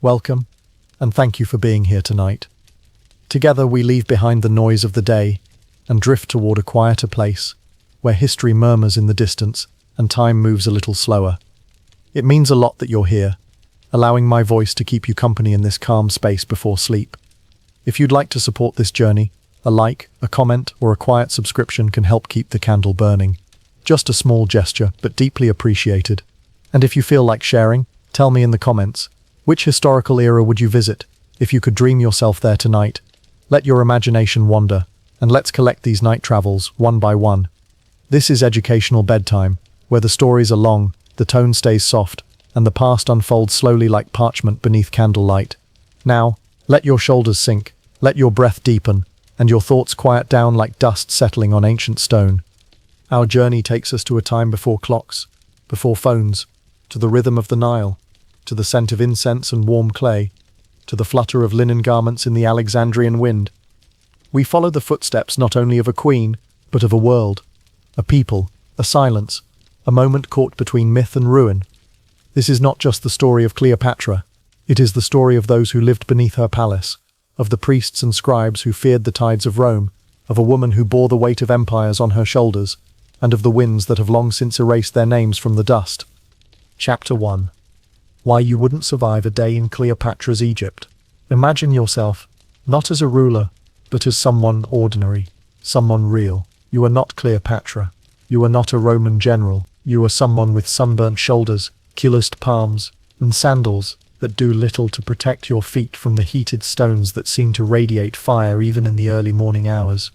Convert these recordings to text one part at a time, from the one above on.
welcome, and thank you for being here tonight. Together we leave behind the noise of the day and drift toward a quieter place, where history murmurs in the distance and time moves a little slower. It means a lot that you're here, allowing my voice to keep you company in this calm space before sleep. If you'd like to support this journey, a like, a comment, or a quiet subscription can help keep the candle burning. Just a small gesture, but deeply appreciated. And if you feel like sharing, tell me in the comments, which historical era would you visit if you could dream yourself there tonight? Let your imagination wander, and let's collect these night travels one by one. This is Educational Bedtime, where the stories are long, the tone stays soft, and the past unfolds slowly like parchment beneath candlelight. Now, let your shoulders sink, let your breath deepen, and your thoughts quiet down like dust settling on ancient stone. Our journey takes us to a time before clocks, before phones, to the rhythm of the Nile, to the scent of incense and warm clay, to the flutter of linen garments in the Alexandrian wind. We follow the footsteps not only of a queen, but of a world, a people, a silence, a moment caught between myth and ruin. This is not just the story of Cleopatra, it is the story of those who lived beneath her palace, of the priests and scribes who feared the tides of Rome, of a woman who bore the weight of empires on her shoulders, and of the winds that have long since erased their names from the dust. Chapter 1. Why you wouldn't survive a day in Cleopatra's Egypt. Imagine yourself, not as a ruler, but as someone ordinary, someone real. You are not Cleopatra. You are not a Roman general. You are someone with sunburnt shoulders, calloused palms, and sandals that do little to protect your feet from the heated stones that seem to radiate fire even in the early morning hours.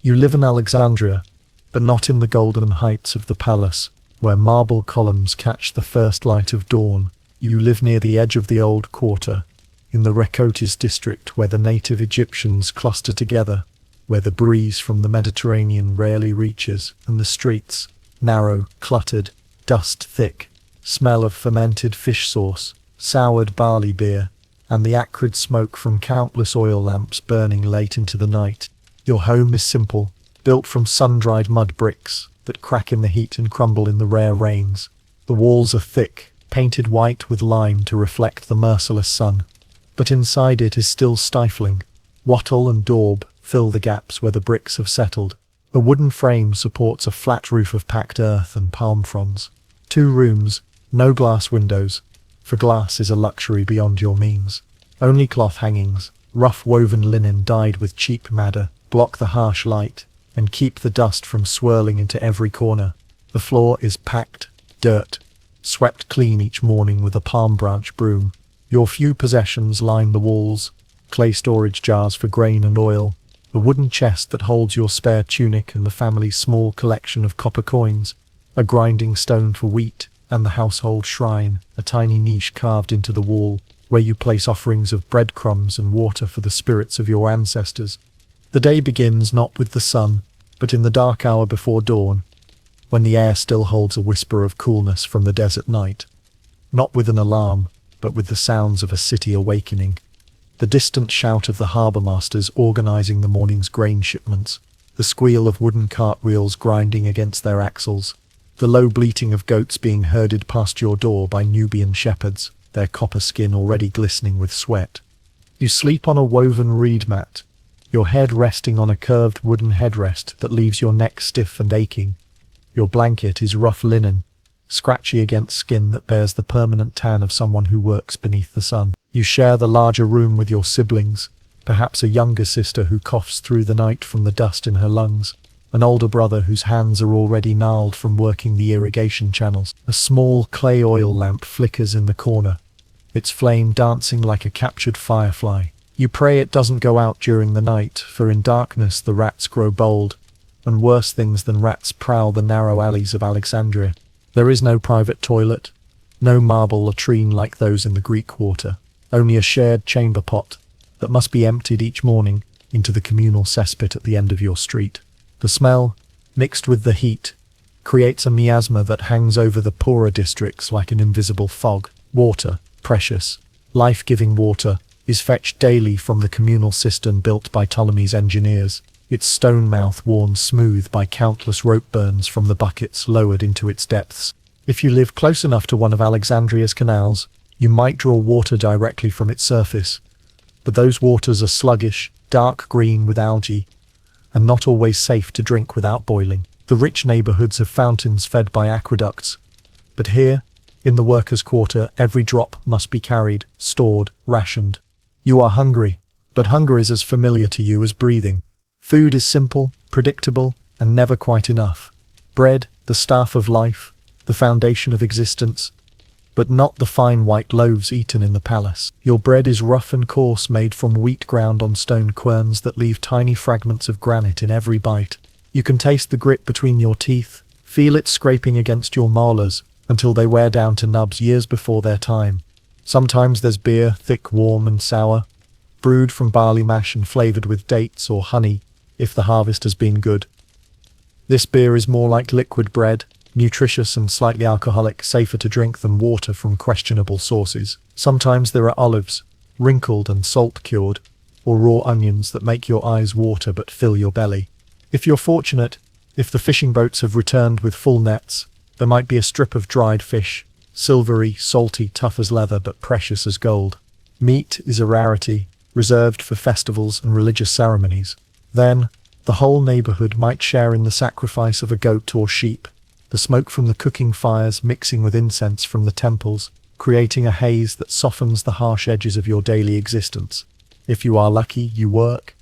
You live in Alexandria, but not in the golden heights of the palace, where marble columns catch the first light of dawn. You live near the edge of the old quarter, in the Refuge district where the native Egyptians cluster together, where the breeze from the Mediterranean rarely reaches, and the streets, narrow, cluttered, dust-thick, smell of fermented fish sauce, soured barley beer, and the acrid smoke from countless oil lamps burning late into the night. Your home is simple, built from sun-dried mud bricks that crack in the heat and crumble in the rare rains. The walls are thick, painted white with lime to reflect the merciless sun, but inside it is still stifling. Wattle and daub fill the gaps where the bricks have settled. A wooden frame supports a flat roof of packed earth and palm fronds. 2 rooms, no glass windows, for glass is a luxury beyond your means. Only cloth hangings, rough woven linen dyed with cheap madder, block the harsh light and keep the dust from swirling into every corner. The floor is packed dirt, swept clean each morning with a palm branch broom. Your few possessions line the walls: clay storage jars for grain and oil, a wooden chest that holds your spare tunic and the family's small collection of copper coins, a grinding stone for wheat, and the household shrine, a tiny niche carved into the wall, where you place offerings of breadcrumbs and water for the spirits of your ancestors. The day begins not with the sun, but in the dark hour before dawn, when the air still holds a whisper of coolness from the desert night. Not with an alarm, but with the sounds of a city awakening. The distant shout of the harbour masters organising the morning's grain shipments, the squeal of wooden cartwheels grinding against their axles, the low bleating of goats being herded past your door by Nubian shepherds, their copper skin already glistening with sweat. You sleep on a woven reed mat, your head resting on a curved wooden headrest that leaves your neck stiff and aching. Your blanket is rough linen, scratchy against skin that bears the permanent tan of someone who works beneath the sun. You share the larger room with your siblings, perhaps a younger sister who coughs through the night from the dust in her lungs, an older brother whose hands are already gnarled from working the irrigation channels. A small clay oil lamp flickers in the corner, its flame dancing like a captured firefly. You pray it doesn't go out during the night, for in darkness the rats grow bold, and worse things than rats prowl the narrow alleys of Alexandria. There is no private toilet, no marble latrine like those in the Greek Quarter, only a shared chamber pot that must be emptied each morning into the communal cesspit at the end of your street. The smell, mixed with the heat, creates a miasma that hangs over the poorer districts like an invisible fog. Water, precious, life-giving water, is fetched daily from the communal cistern built by Ptolemy's engineers, its stone mouth worn smooth by countless rope burns from the buckets lowered into its depths. If you live close enough to one of Alexandria's canals, You might draw water directly from its surface, but those waters are sluggish, dark green with algae, and not always safe to drink without boiling. The rich neighborhoods have fountains fed by aqueducts, but here, in the workers' quarter, every drop must be carried, stored, rationed. You are hungry, but hunger is as familiar to you as breathing. Food is simple, predictable, and never quite enough. Bread, the staff of life, the foundation of existence, but not the fine white loaves eaten in the palace. Your bread is rough and coarse, made from wheat ground on stone querns that leave tiny fragments of granite in every bite. You can taste the grit between your teeth, feel it scraping against your molars, until they wear down to nubs years before their time. Sometimes there's beer, thick, warm, and sour, brewed from barley mash and flavored with dates or honey, if the harvest has been good. This beer is more like liquid bread, nutritious and slightly alcoholic, safer to drink than water from questionable sources. Sometimes there are olives, wrinkled and salt-cured, or raw onions that make your eyes water but fill your belly. If you're fortunate, if the fishing boats have returned with full nets, there might be a strip of dried fish, silvery, salty, tough as leather but precious as gold. Meat is a rarity, reserved for festivals and religious ceremonies. Then, the whole neighborhood might share in the sacrifice of a goat or sheep, the smoke from the cooking fires mixing with incense from the temples, creating a haze that softens the harsh edges of your daily existence. If you are lucky, you work.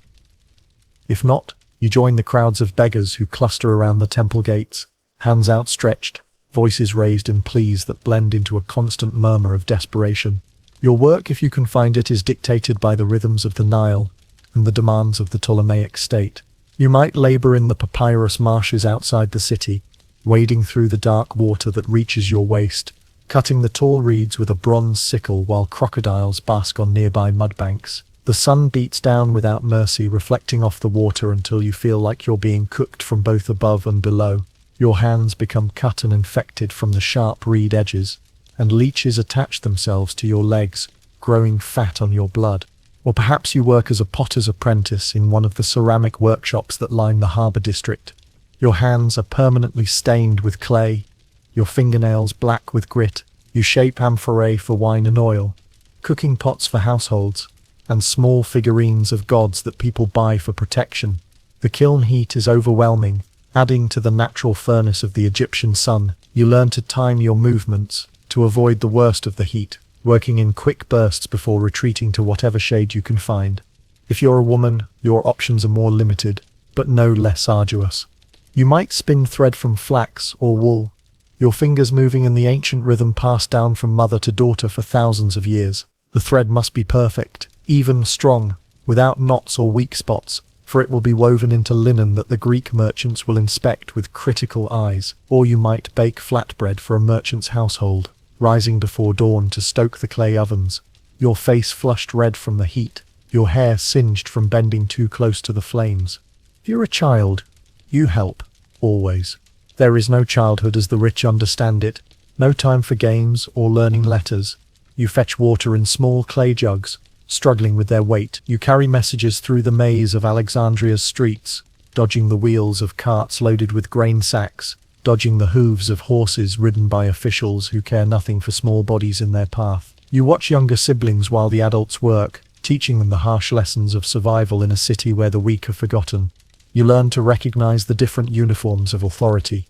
If not, you join the crowds of beggars who cluster around the temple gates, hands outstretched, voices raised in pleas that blend into a constant murmur of desperation. Your work, if you can find it, is dictated by the rhythms of the Nile and the demands of the Ptolemaic state. You might labor in the papyrus marshes outside the city, wading through the dark water that reaches your waist, cutting the tall reeds with a bronze sickle while crocodiles bask on nearby mudbanks. The sun beats down without mercy, reflecting off the water until you feel like you're being cooked from both above and below. Your hands become cut and infected from the sharp reed edges, and leeches attach themselves to your legs, growing fat on your blood. Or perhaps you work as a potter's apprentice in one of the ceramic workshops that line the harbour district. Your hands are permanently stained with clay, your fingernails black with grit. You shape amphorae for wine and oil, cooking pots for households, and small figurines of gods that people buy for protection. The kiln heat is overwhelming, adding to the natural furnace of the Egyptian sun. You learn to time your movements to avoid the worst of the heat, working in quick bursts before retreating to whatever shade you can find. If you're a woman, your options are more limited, but no less arduous. You might spin thread from flax or wool, your fingers moving in the ancient rhythm passed down from mother to daughter for thousands of years. The thread must be perfect, even, strong, without knots or weak spots, for it will be woven into linen that the Greek merchants will inspect with critical eyes. Or you might bake flatbread for a merchant's household, rising before dawn to stoke the clay ovens, your face flushed red from the heat, your hair singed from bending too close to the flames. If you're a child, you help, always. There is no childhood as the rich understand it, no time for games or learning letters. You fetch water in small clay jugs, struggling with their weight. You carry messages through the maze of Alexandria's streets, dodging the wheels of carts loaded with grain sacks, dodging the hooves of horses ridden by officials who care nothing for small bodies in their path. You watch younger siblings while the adults work, teaching them the harsh lessons of survival in a city where the weak are forgotten. You learn to recognize the different uniforms of authority.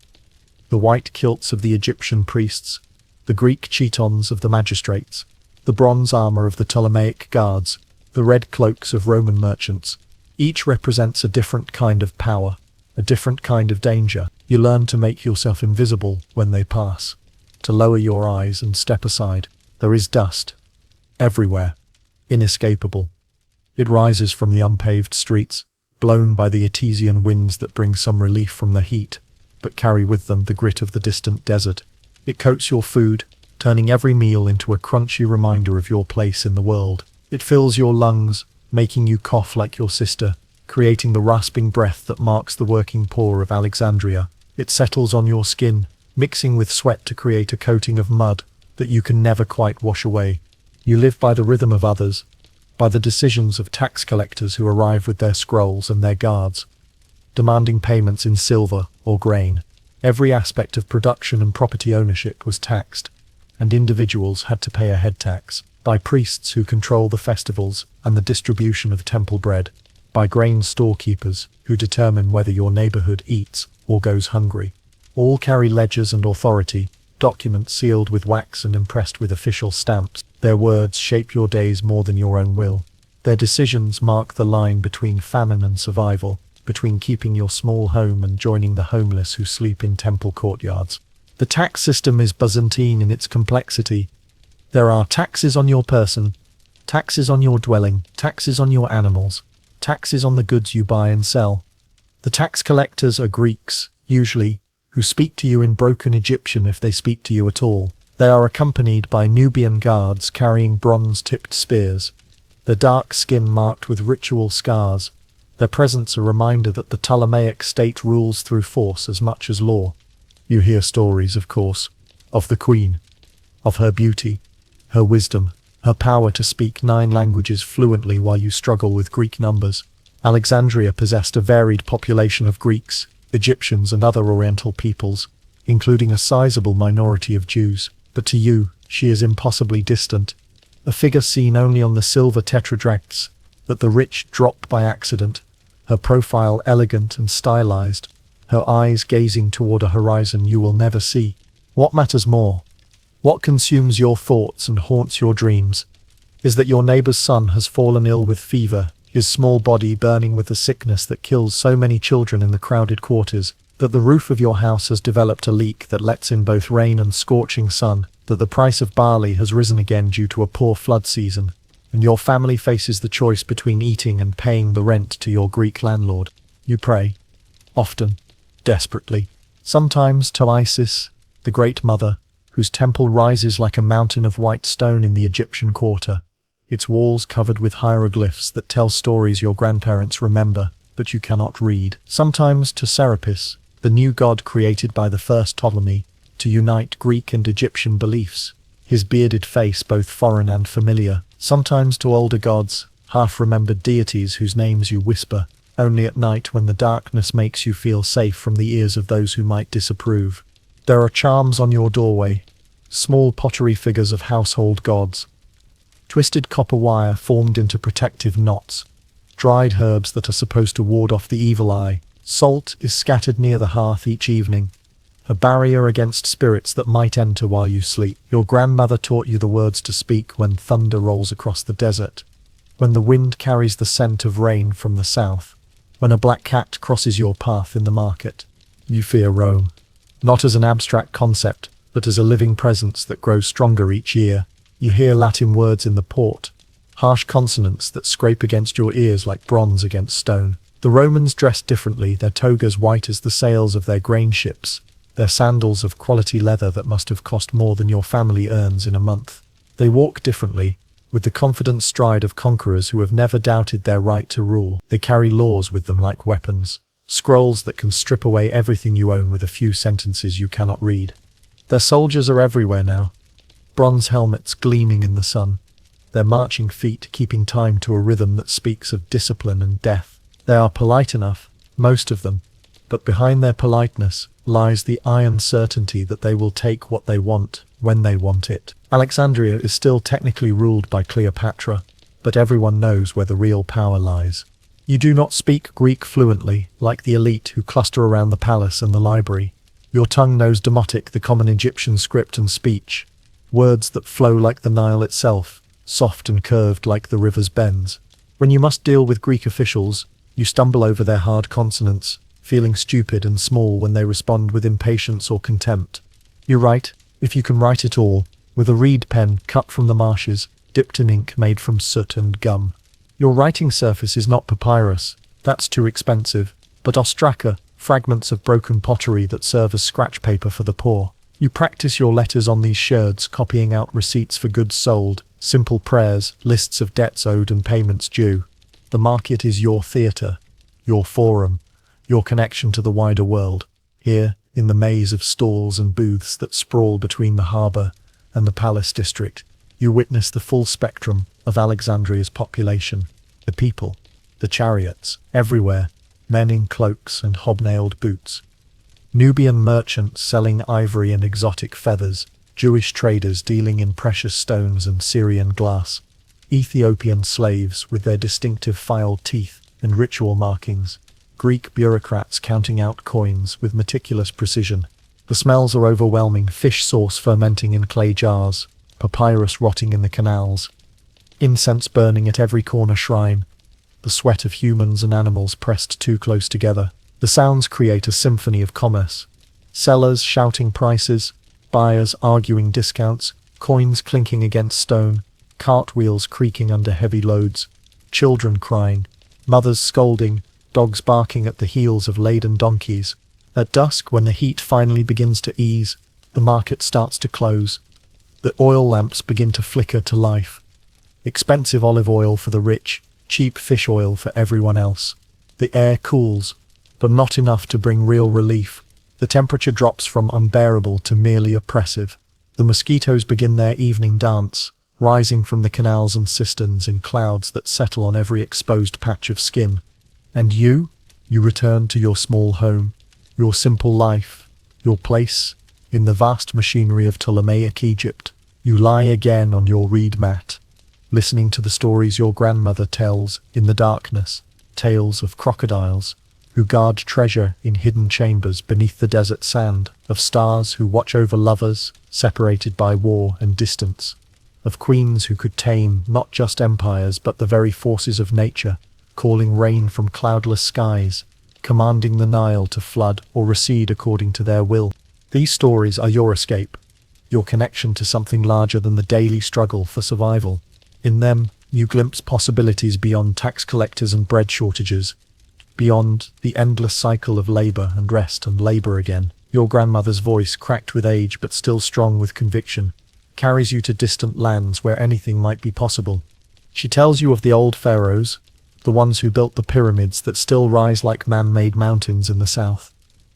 The white kilts of the Egyptian priests, the Greek chitons of the magistrates, the bronze armor of the Ptolemaic guards, the red cloaks of Roman merchants. Each represents a different kind of power, a different kind of danger. You learn to make yourself invisible when they pass, to lower your eyes and step aside. There is dust everywhere, inescapable. It rises from the unpaved streets, blown by the Etesian winds that bring some relief from the heat, but carry with them the grit of the distant desert. It coats your food, turning every meal into a crunchy reminder of your place in the world. It fills your lungs, making you cough like your sister, creating the rasping breath that marks the working poor of Alexandria. It settles on your skin, mixing with sweat to create a coating of mud that you can never quite wash away. You live by the rhythm of others, by the decisions of tax collectors who arrive with their scrolls and their guards, demanding payments in silver or grain. Every aspect of production and property ownership was taxed. and individuals had to pay a head tax, by priests who control the festivals and the distribution of temple bread, by grain storekeepers who determine whether your neighborhood eats or goes hungry. All carry ledgers and authority, documents sealed with wax and impressed with official stamps. Their words shape your days more than your own will. Their decisions mark the line between famine and survival, between keeping your small home and joining the homeless who sleep in temple courtyards. The tax system is Byzantine in its complexity. There are taxes on your person, taxes on your dwelling, taxes on your animals, taxes on the goods you buy and sell. The tax collectors are Greeks, usually, who speak to you in broken Egyptian if they speak to you at all. They are accompanied by Nubian guards carrying bronze-tipped spears, their dark skin marked with ritual scars. Their presence a reminder that the Ptolemaic state rules through force as much as law. You hear stories, of course, of the queen, of her beauty, her wisdom, her power to speak 9 languages fluently while you struggle with Greek numbers. Alexandria possessed a varied population of Greeks, Egyptians and other Oriental peoples, including a sizable minority of Jews. But to you, she is impossibly distant, a figure seen only on the silver tetradrachms that the rich drop by accident, her profile elegant and stylized, her eyes gazing toward a horizon you will never see. What matters more, what consumes your thoughts and haunts your dreams, is that your neighbor's son has fallen ill with fever, his small body burning with the sickness that kills so many children in the crowded quarters, that the roof of your house has developed a leak that lets in both rain and scorching sun, that the price of barley has risen again due to a poor flood season, and your family faces the choice between eating and paying the rent to your Greek landlord. You pray, often, desperately, sometimes to Isis, the Great Mother, whose temple rises like a mountain of white stone in the Egyptian quarter, its walls covered with hieroglyphs that tell stories your grandparents remember, but you cannot read. Sometimes to Serapis, the new god created by the first Ptolemy, to unite Greek and Egyptian beliefs, his bearded face both foreign and familiar. Sometimes to older gods, half-remembered deities whose names you whisper, only at night when the darkness makes you feel safe from the ears of those who might disapprove. There are charms on your doorway, small pottery figures of household gods, twisted copper wire formed into protective knots, dried herbs that are supposed to ward off the evil eye. Salt is scattered near the hearth each evening, a barrier against spirits that might enter while you sleep. Your grandmother taught you the words to speak when thunder rolls across the desert, when the wind carries the scent of rain from the south, when a black cat crosses your path in the market. You fear Rome, not as an abstract concept, but as a living presence that grows stronger each year. You hear Latin words in the port, harsh consonants that scrape against your ears like bronze against stone. The Romans dressed differently, their togas white as the sails of their grain ships, their sandals of quality leather that must have cost more than your family earns in a month. They walk differently, with the confident stride of conquerors who have never doubted their right to rule. They carry laws with them like weapons, scrolls that can strip away everything you own with a few sentences you cannot read. Their soldiers are everywhere now, bronze helmets gleaming in the sun, their marching feet keeping time to a rhythm that speaks of discipline and death. They are polite enough, most of them, but behind their politeness lies the iron certainty that they will take what they want when they want it. Alexandria is still technically ruled by Cleopatra, but everyone knows where the real power lies. You do not speak Greek fluently, like the elite who cluster around the palace and the library. Your tongue knows Demotic, the common Egyptian script and speech, words that flow like the Nile itself, soft and curved like the river's bends. When you must deal with Greek officials, you stumble over their hard consonants, feeling stupid and small when they respond with impatience or contempt. You write, if you can write at all, with a reed pen cut from the marshes, dipped in ink made from soot and gum. Your writing surface is not papyrus, that's too expensive, but ostraca, fragments of broken pottery that serve as scratch paper for the poor. You practice your letters on these sherds, copying out receipts for goods sold, simple prayers, lists of debts owed and payments due. The market is your theatre, your forum, your connection to the wider world. Here, in the maze of stalls and booths that sprawl between the harbour and the palace district, you witness the full spectrum of Alexandria's population. The people, the chariots, everywhere, men in cloaks and hobnailed boots. Nubian merchants selling ivory and exotic feathers, Jewish traders dealing in precious stones and Syrian glass, Ethiopian slaves with their distinctive filed teeth and ritual markings, Greek bureaucrats counting out coins with meticulous precision. The smells are overwhelming: fish sauce fermenting in clay jars, papyrus rotting in the canals, incense burning at every corner shrine, the sweat of humans and animals pressed too close together. The sounds create a symphony of commerce. Sellers shouting prices, buyers arguing discounts, coins clinking against stone, cartwheels creaking under heavy loads, children crying, mothers scolding, dogs barking at the heels of laden donkeys. At dusk, when the heat finally begins to ease, the market starts to close. The oil lamps begin to flicker to life. Expensive olive oil for the rich, cheap fish oil for everyone else. The air cools, but not enough to bring real relief. The temperature drops from unbearable to merely oppressive. The mosquitoes begin their evening dance, rising from the canals and cisterns in clouds that settle on every exposed patch of skin. And you return to your small home, your simple life, your place in the vast machinery of Ptolemaic Egypt. You lie again on your reed mat, listening to the stories your grandmother tells in the darkness, tales of crocodiles who guard treasure in hidden chambers beneath the desert sand, of stars who watch over lovers separated by war and distance, of queens who could tame not just empires but the very forces of nature, calling rain from cloudless skies, commanding the Nile to flood or recede according to their will. These stories are your escape, your connection to something larger than the daily struggle for survival. In them, you glimpse possibilities beyond tax collectors and bread shortages, beyond the endless cycle of labor and rest and labor again. Your grandmother's voice, cracked with age but still strong with conviction, carries you to distant lands where anything might be possible. She tells you of the old pharaohs, the ones who built the pyramids that still rise like man-made mountains in the south,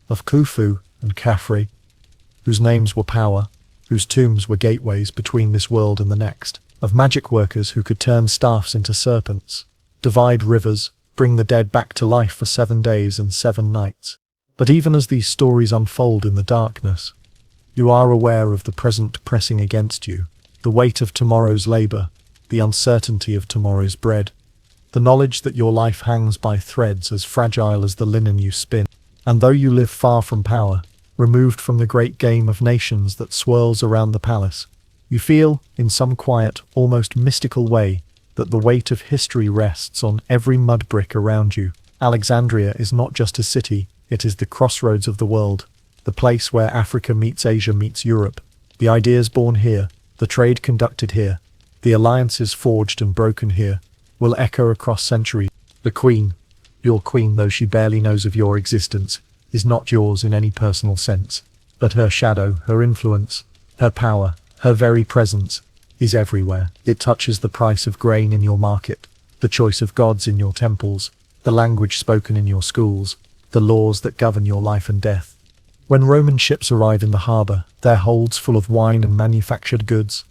of Khufu and Khafre, whose names were power, whose tombs were gateways between this world and the next, of magic workers who could turn staffs into serpents, divide rivers, bring the dead back to life for 7 days and 7 nights. But even as these stories unfold in the darkness, you are aware of the present pressing against you, the weight of tomorrow's labor, the uncertainty of tomorrow's bread, the knowledge that your life hangs by threads as fragile as the linen you spin. And though you live far from power, removed from the great game of nations that swirls around the palace, you feel, in some quiet, almost mystical way, that the weight of history rests on every mud brick around you. Alexandria is not just a city, it is the crossroads of the world, the place where Africa meets Asia meets Europe, the ideas born here, the trade conducted here, the alliances forged and broken here, will echo across centuries. The queen, your queen, though she barely knows of your existence, is not yours in any personal sense, but her shadow, her influence, her power, her very presence is everywhere. It touches the price of grain in your market, the choice of gods in your temples, the language spoken in your schools, the laws that govern your life and death. When Roman ships arrive in the harbour, their holds full of wine and manufactured goods,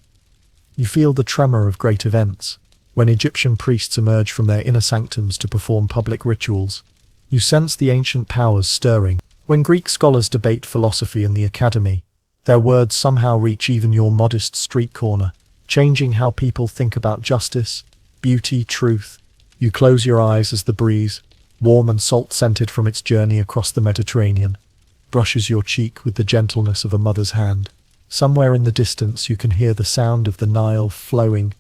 you feel the tremor of great events. When Egyptian priests emerge from their inner sanctums to perform public rituals, you sense the ancient powers stirring. When Greek scholars debate philosophy in the academy, their words somehow reach even your modest street corner, changing how people think about justice, beauty, truth. You close your eyes as the breeze, warm and salt-scented from its journey across the Mediterranean, brushes your cheek with the gentleness of a mother's hand. Somewhere in the distance you can hear the sound of the Nile flowing,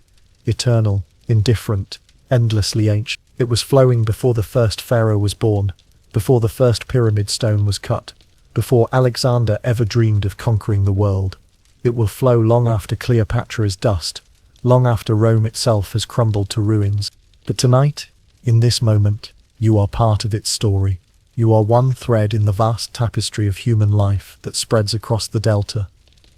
eternal, indifferent, endlessly ancient. It was flowing before the first pharaoh was born, before the first pyramid stone was cut, before Alexander ever dreamed of conquering the world. It will flow long after Cleopatra is dust, long after Rome itself has crumbled to ruins. But tonight, in this moment, you are part of its story. You are one thread in the vast tapestry of human life that spreads across the delta,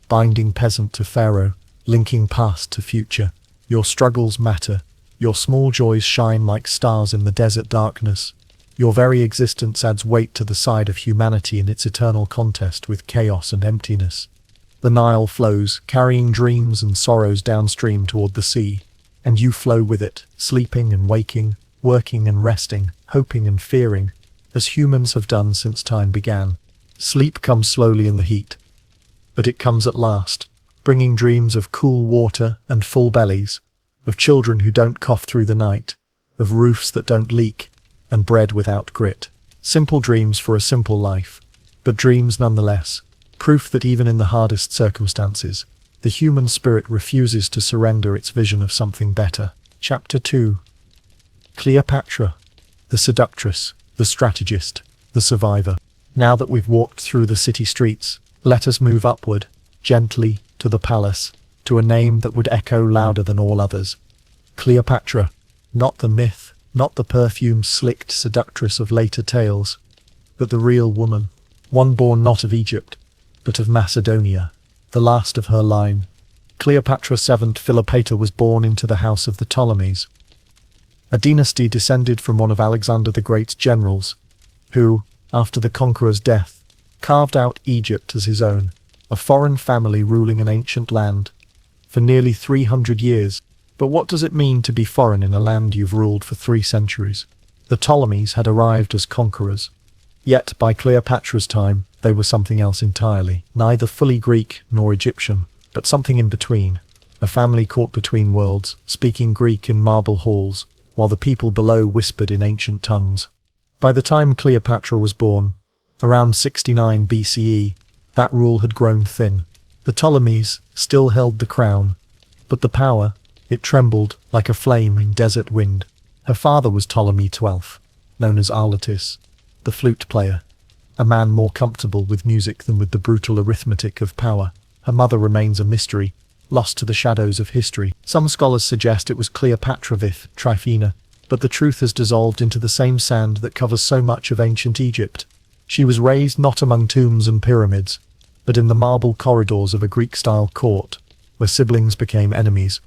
binding peasant to pharaoh, linking past to future. Your struggles matter. Your small joys shine like stars in the desert darkness. Your very existence adds weight to the side of humanity in its eternal contest with chaos and emptiness. The Nile flows, carrying dreams and sorrows downstream toward the sea, and you flow with it, sleeping and waking, working and resting, hoping and fearing, as humans have done since time began. Sleep comes slowly in the heat, but it comes at last, bringing dreams of cool water and full bellies, of children who don't cough through the night, of roofs that don't leak, and bread without grit. Simple dreams for a simple life, but dreams nonetheless, proof that even in the hardest circumstances, the human spirit refuses to surrender its vision of something better. Chapter 2. Cleopatra, the seductress, the strategist, the survivor. Now that we've walked through the city streets, let us move upward, gently, to the palace, to a name that would echo louder than all others. Cleopatra, not the myth, not the perfume-slicked seductress of later tales, but the real woman, one born not of Egypt, but of Macedonia, the last of her line. Cleopatra VII Philopator was born into the house of the Ptolemies, a dynasty descended from one of Alexander the Great's generals, who, after the conqueror's death, carved out Egypt as his own, a foreign family ruling an ancient land for nearly 300 years. But what does it mean to be foreign in a land you've ruled for 3 centuries? The Ptolemies had arrived as conquerors, yet by Cleopatra's time they were something else entirely, neither fully Greek nor Egyptian, but something in between, a family caught between worlds, speaking Greek in marble halls, while the people below whispered in ancient tongues. By the time Cleopatra was born, around 69 BCE, that rule had grown thin. The Ptolemies still held the crown, but the power, it trembled like a flame in desert wind. Her father was Ptolemy XII, known as Auletes, the flute player, a man more comfortable with music than with the brutal arithmetic of power. Her mother remains a mystery, lost to the shadows of history. Some scholars suggest it was Cleopatra V Tryphena, but the truth has dissolved into the same sand that covers so much of ancient Egypt. She was raised not among tombs and pyramids, but in the marble corridors of a Greek-style court, where siblings became enemies,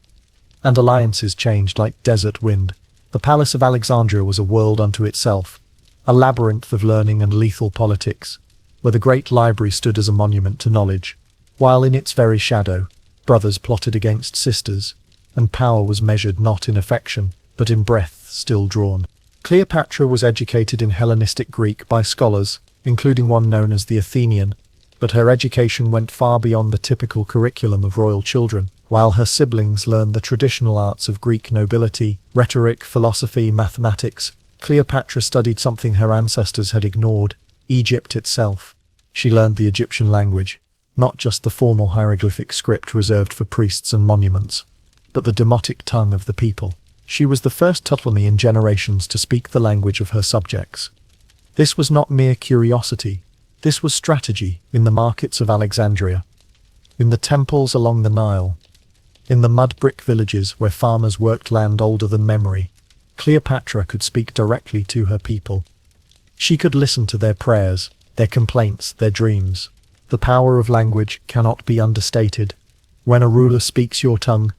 and alliances changed like desert wind. The Palace of Alexandria was a world unto itself, a labyrinth of learning and lethal politics, where the great library stood as a monument to knowledge, while in its very shadow, brothers plotted against sisters, and power was measured not in affection, but in breath still drawn. Cleopatra was educated in Hellenistic Greek by scholars, including one known as the Athenian, but her education went far beyond the typical curriculum of royal children. While her siblings learned the traditional arts of Greek nobility, rhetoric, philosophy, mathematics, Cleopatra studied something her ancestors had ignored, Egypt itself. She learned the Egyptian language, not just the formal hieroglyphic script reserved for priests and monuments, but the demotic tongue of the people. She was the first Ptolemy in generations to speak the language of her subjects. This was not mere curiosity. This was strategy in the markets of Alexandria, in the temples along the Nile, in the mud-brick villages where farmers worked land older than memory. Cleopatra could speak directly to her people. She could listen to their prayers, their complaints, their dreams. The power of language cannot be understated. When a ruler speaks your tongue,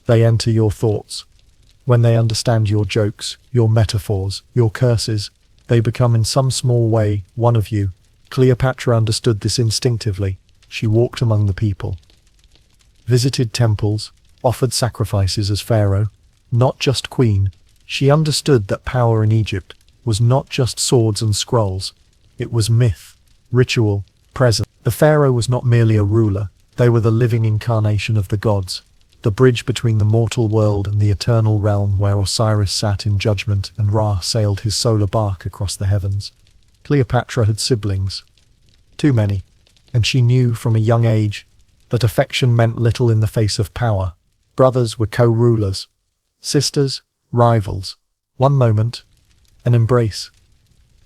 they enter your thoughts. When they understand your jokes, your metaphors, your curses, they become in some small way one of you. Cleopatra understood this instinctively. She walked among the people, visited temples, offered sacrifices as pharaoh, not just queen. She understood that power in Egypt was not just swords and scrolls. It was myth, ritual, presence. The pharaoh was not merely a ruler. They were the living incarnation of the gods, the bridge between the mortal world and the eternal realm where Osiris sat in judgment and Ra sailed his solar bark across the heavens. Cleopatra had siblings, too many, and she knew from a young age that affection meant little in the face of power. Brothers were co-rulers, sisters, rivals. One moment, an embrace.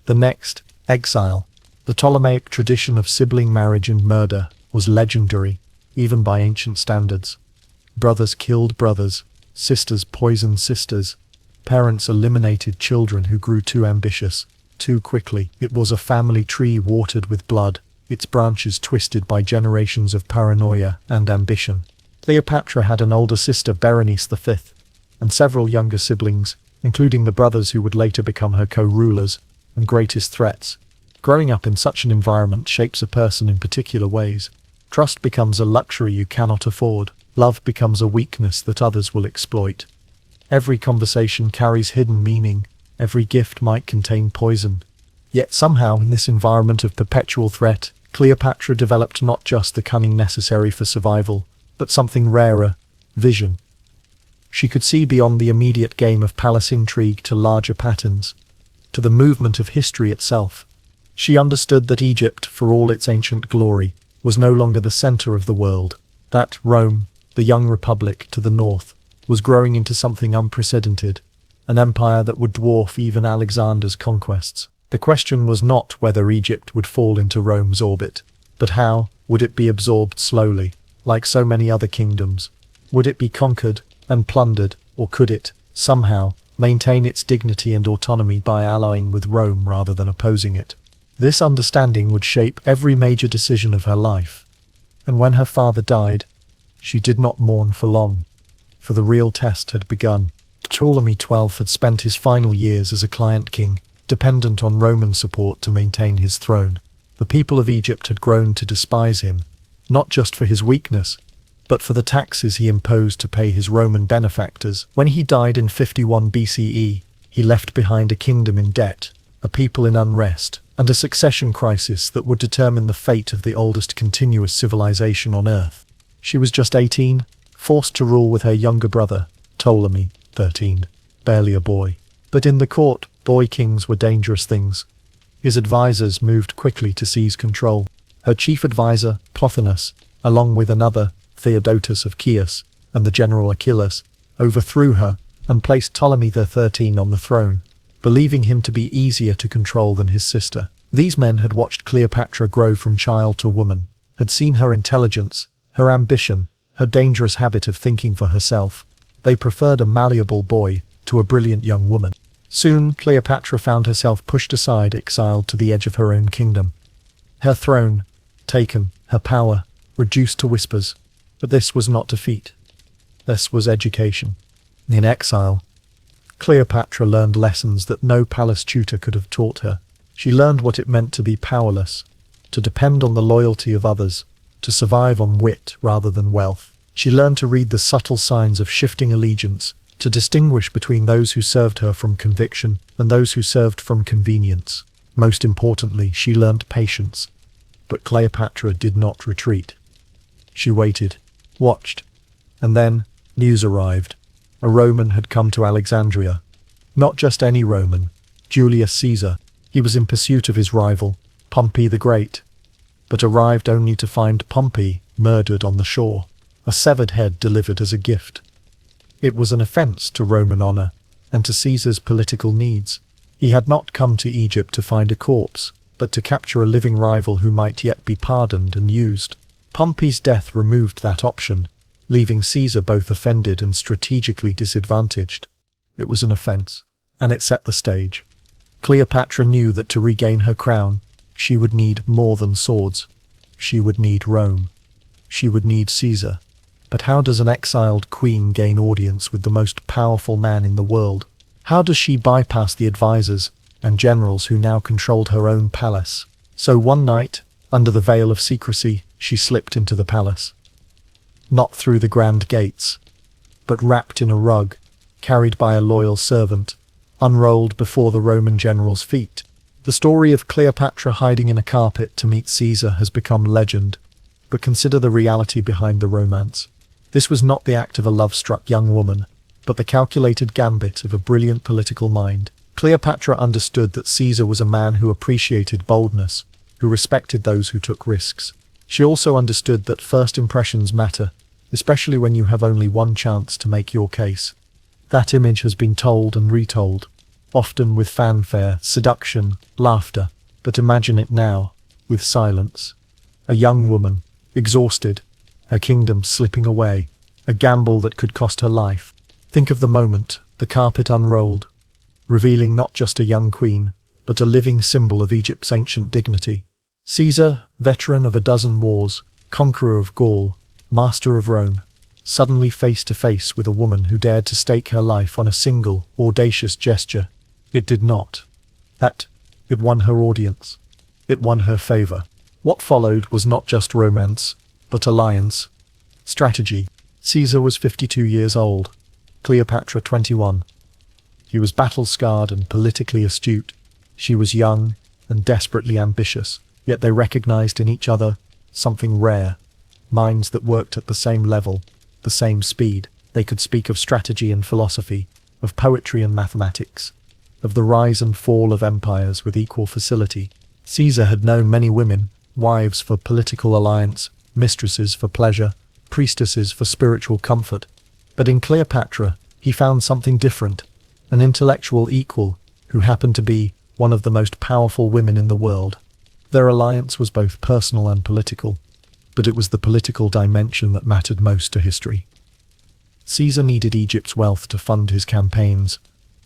The next, exile. The Ptolemaic tradition of sibling marriage and murder was legendary, even by ancient standards. Brothers killed brothers, sisters poisoned sisters, parents eliminated children who grew too ambitious, too quickly. It was a family tree watered with blood, its branches twisted by generations of paranoia and ambition. Cleopatra had an older sister, Berenice V, and several younger siblings, including the brothers who would later become her co-rulers and greatest threats. Growing up in such an environment shapes a person in particular ways. Trust becomes a luxury you cannot afford. Love becomes a weakness that others will exploit. Every conversation carries hidden meaning. Every gift might contain poison. Yet somehow, in this environment of perpetual threat, Cleopatra developed not just the cunning necessary for survival, but something rarer: vision. She could see beyond the immediate game of palace intrigue to larger patterns, to the movement of history itself. She understood that Egypt, for all its ancient glory, was no longer the center of the world, that Rome, the young republic to the north, was growing into something unprecedented, an empire that would dwarf even Alexander's conquests. The question was not whether Egypt would fall into Rome's orbit, but how would it be absorbed slowly, like so many other kingdoms? Would it be conquered and plundered, or could it, somehow, maintain its dignity and autonomy by allying with Rome rather than opposing it? This understanding would shape every major decision of her life. And when her father died, she did not mourn for long, for the real test had begun. Ptolemy XII had spent his final years as a client king, dependent on Roman support to maintain his throne. The people of Egypt had grown to despise him, not just for his weakness, but for the taxes he imposed to pay his Roman benefactors. When he died in 51 BCE, he left behind a kingdom in debt, a people in unrest, and a succession crisis that would determine the fate of the oldest continuous civilization on Earth. She was just 18, forced to rule with her younger brother, Ptolemy, 13, barely a boy. But in the court, boy kings were dangerous things. His advisors moved quickly to seize control. Her chief advisor, Pothinus, along with another, Theodotus of Chios, and the general Achilles, overthrew her and placed Ptolemy XIII on the throne, believing him to be easier to control than his sister. These men had watched Cleopatra grow from child to woman, had seen her intelligence, her ambition, her dangerous habit of thinking for herself. They preferred a malleable boy to a brilliant young woman. Soon, Cleopatra found herself pushed aside, exiled to the edge of her own kingdom. Her throne taken, her power reduced to whispers. But this was not defeat. This was education. In exile, Cleopatra learned lessons that no palace tutor could have taught her. She learned what it meant to be powerless, to depend on the loyalty of others, to survive on wit rather than wealth. She learned to read the subtle signs of shifting allegiance, to distinguish between those who served her from conviction and those who served from convenience. Most importantly, she learned patience. But Cleopatra did not retreat. She waited, watched, and then news arrived. A Roman had come to Alexandria. Not just any Roman, Julius Caesar. He was in pursuit of his rival, Pompey the Great, but arrived only to find Pompey murdered on the shore, a severed head delivered as a gift. It was an offense to Roman honor and to Caesar's political needs. He had not come to Egypt to find a corpse, but to capture a living rival who might yet be pardoned and used. Pompey's death removed that option, leaving Caesar both offended and strategically disadvantaged. It was an offense, and it set the stage. Cleopatra knew that to regain her crown, she would need more than swords. She would need Rome. She would need Caesar. But how does an exiled queen gain audience with the most powerful man in the world? How does she bypass the advisors and generals who now controlled her own palace? So one night, under the veil of secrecy, she slipped into the palace. Not through the grand gates, but wrapped in a rug, carried by a loyal servant, unrolled before the Roman general's feet. The story of Cleopatra hiding in a carpet to meet Caesar has become legend, but consider the reality behind the romance. This was not the act of a love-struck young woman, but the calculated gambit of a brilliant political mind. Cleopatra understood that Caesar was a man who appreciated boldness, who respected those who took risks. She also understood that first impressions matter, especially when you have only one chance to make your case. That image has been told and retold, often with fanfare, seduction, laughter, but imagine it now, with silence. A young woman, exhausted, her kingdom slipping away, a gamble that could cost her life. Think of the moment, the carpet unrolled, revealing not just a young queen, but a living symbol of Egypt's ancient dignity. Caesar, veteran of a dozen wars, conqueror of Gaul, master of Rome, suddenly face to face with a woman who dared to stake her life on a single, audacious gesture. It did not. It won her audience. It won her favor. What followed was not just romance, but alliance, strategy. Caesar was 52 years old, Cleopatra 21. He was battle-scarred and politically astute. She was young and desperately ambitious, yet they recognized in each other something rare, minds that worked at the same level, the same speed. They could speak of strategy and philosophy, of poetry and mathematics, of the rise and fall of empires with equal facility. Caesar had known many women, wives for political alliance, mistresses for pleasure, priestesses for spiritual comfort. But in Cleopatra, he found something different, an intellectual equal who happened to be one of the most powerful women in the world. Their alliance was both personal and political, but it was the political dimension that mattered most to history. Caesar needed Egypt's wealth to fund his campaigns.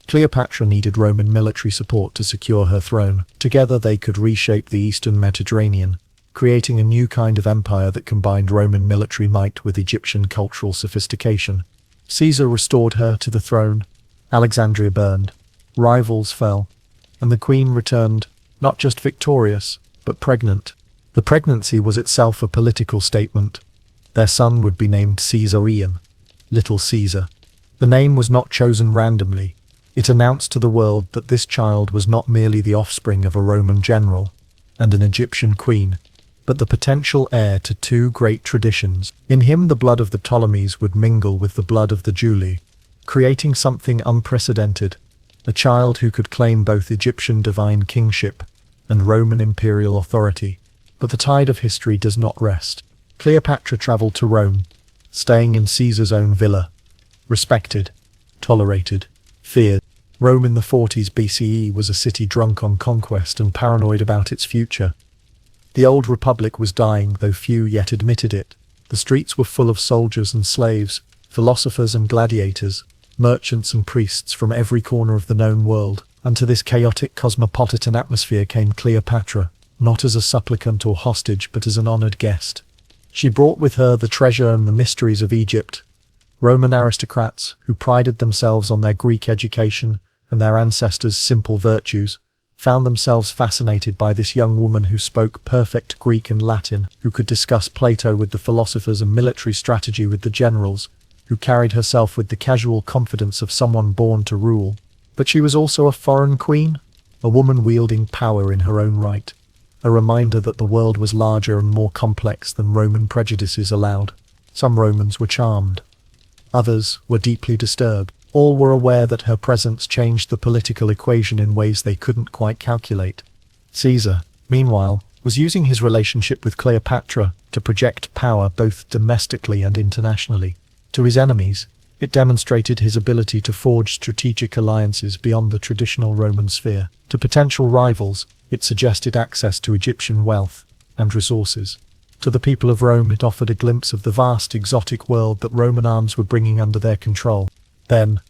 Cleopatra needed Roman military support to secure her throne. Together they could reshape the Eastern Mediterranean, creating a new kind of empire that combined Roman military might with Egyptian cultural sophistication. Caesar restored her to the throne. Alexandria burned. Rivals fell. And the queen returned, not just victorious, but pregnant. The pregnancy was itself a political statement. Their son would be named Caesarion, Little Caesar. The name was not chosen randomly. It announced to the world that this child was not merely the offspring of a Roman general and an Egyptian queen, but the potential heir to two great traditions. In him the blood of the Ptolemies would mingle with the blood of the Julii, creating something unprecedented, a child who could claim both Egyptian divine kingship and Roman imperial authority. But the tide of history does not rest. Cleopatra traveled to Rome, staying in Caesar's own villa. Respected, tolerated, feared. Rome in the 40s BCE was a city drunk on conquest and paranoid about its future. The old republic was dying, though few yet admitted it. The streets were full of soldiers and slaves, philosophers and gladiators, merchants and priests from every corner of the known world. And to this chaotic cosmopolitan atmosphere came Cleopatra, not as a supplicant or hostage, but as an honored guest. She brought with her the treasure and the mysteries of Egypt. Roman aristocrats, who prided themselves on their Greek education and their ancestors' simple virtues, found themselves fascinated by this young woman who spoke perfect Greek and Latin, who could discuss Plato with the philosophers and military strategy with the generals, who carried herself with the casual confidence of someone born to rule. But she was also a foreign queen, a woman wielding power in her own right, a reminder that the world was larger and more complex than Roman prejudices allowed. Some Romans were charmed. Others were deeply disturbed. All were aware that her presence changed the political equation in ways they couldn't quite calculate. Caesar, meanwhile, was using his relationship with Cleopatra to project power both domestically and internationally. To his enemies, it demonstrated his ability to forge strategic alliances beyond the traditional Roman sphere. To potential rivals, it suggested access to Egyptian wealth and resources. To the people of Rome, it offered a glimpse of the vast exotic world that Roman arms were bringing under their control. Then,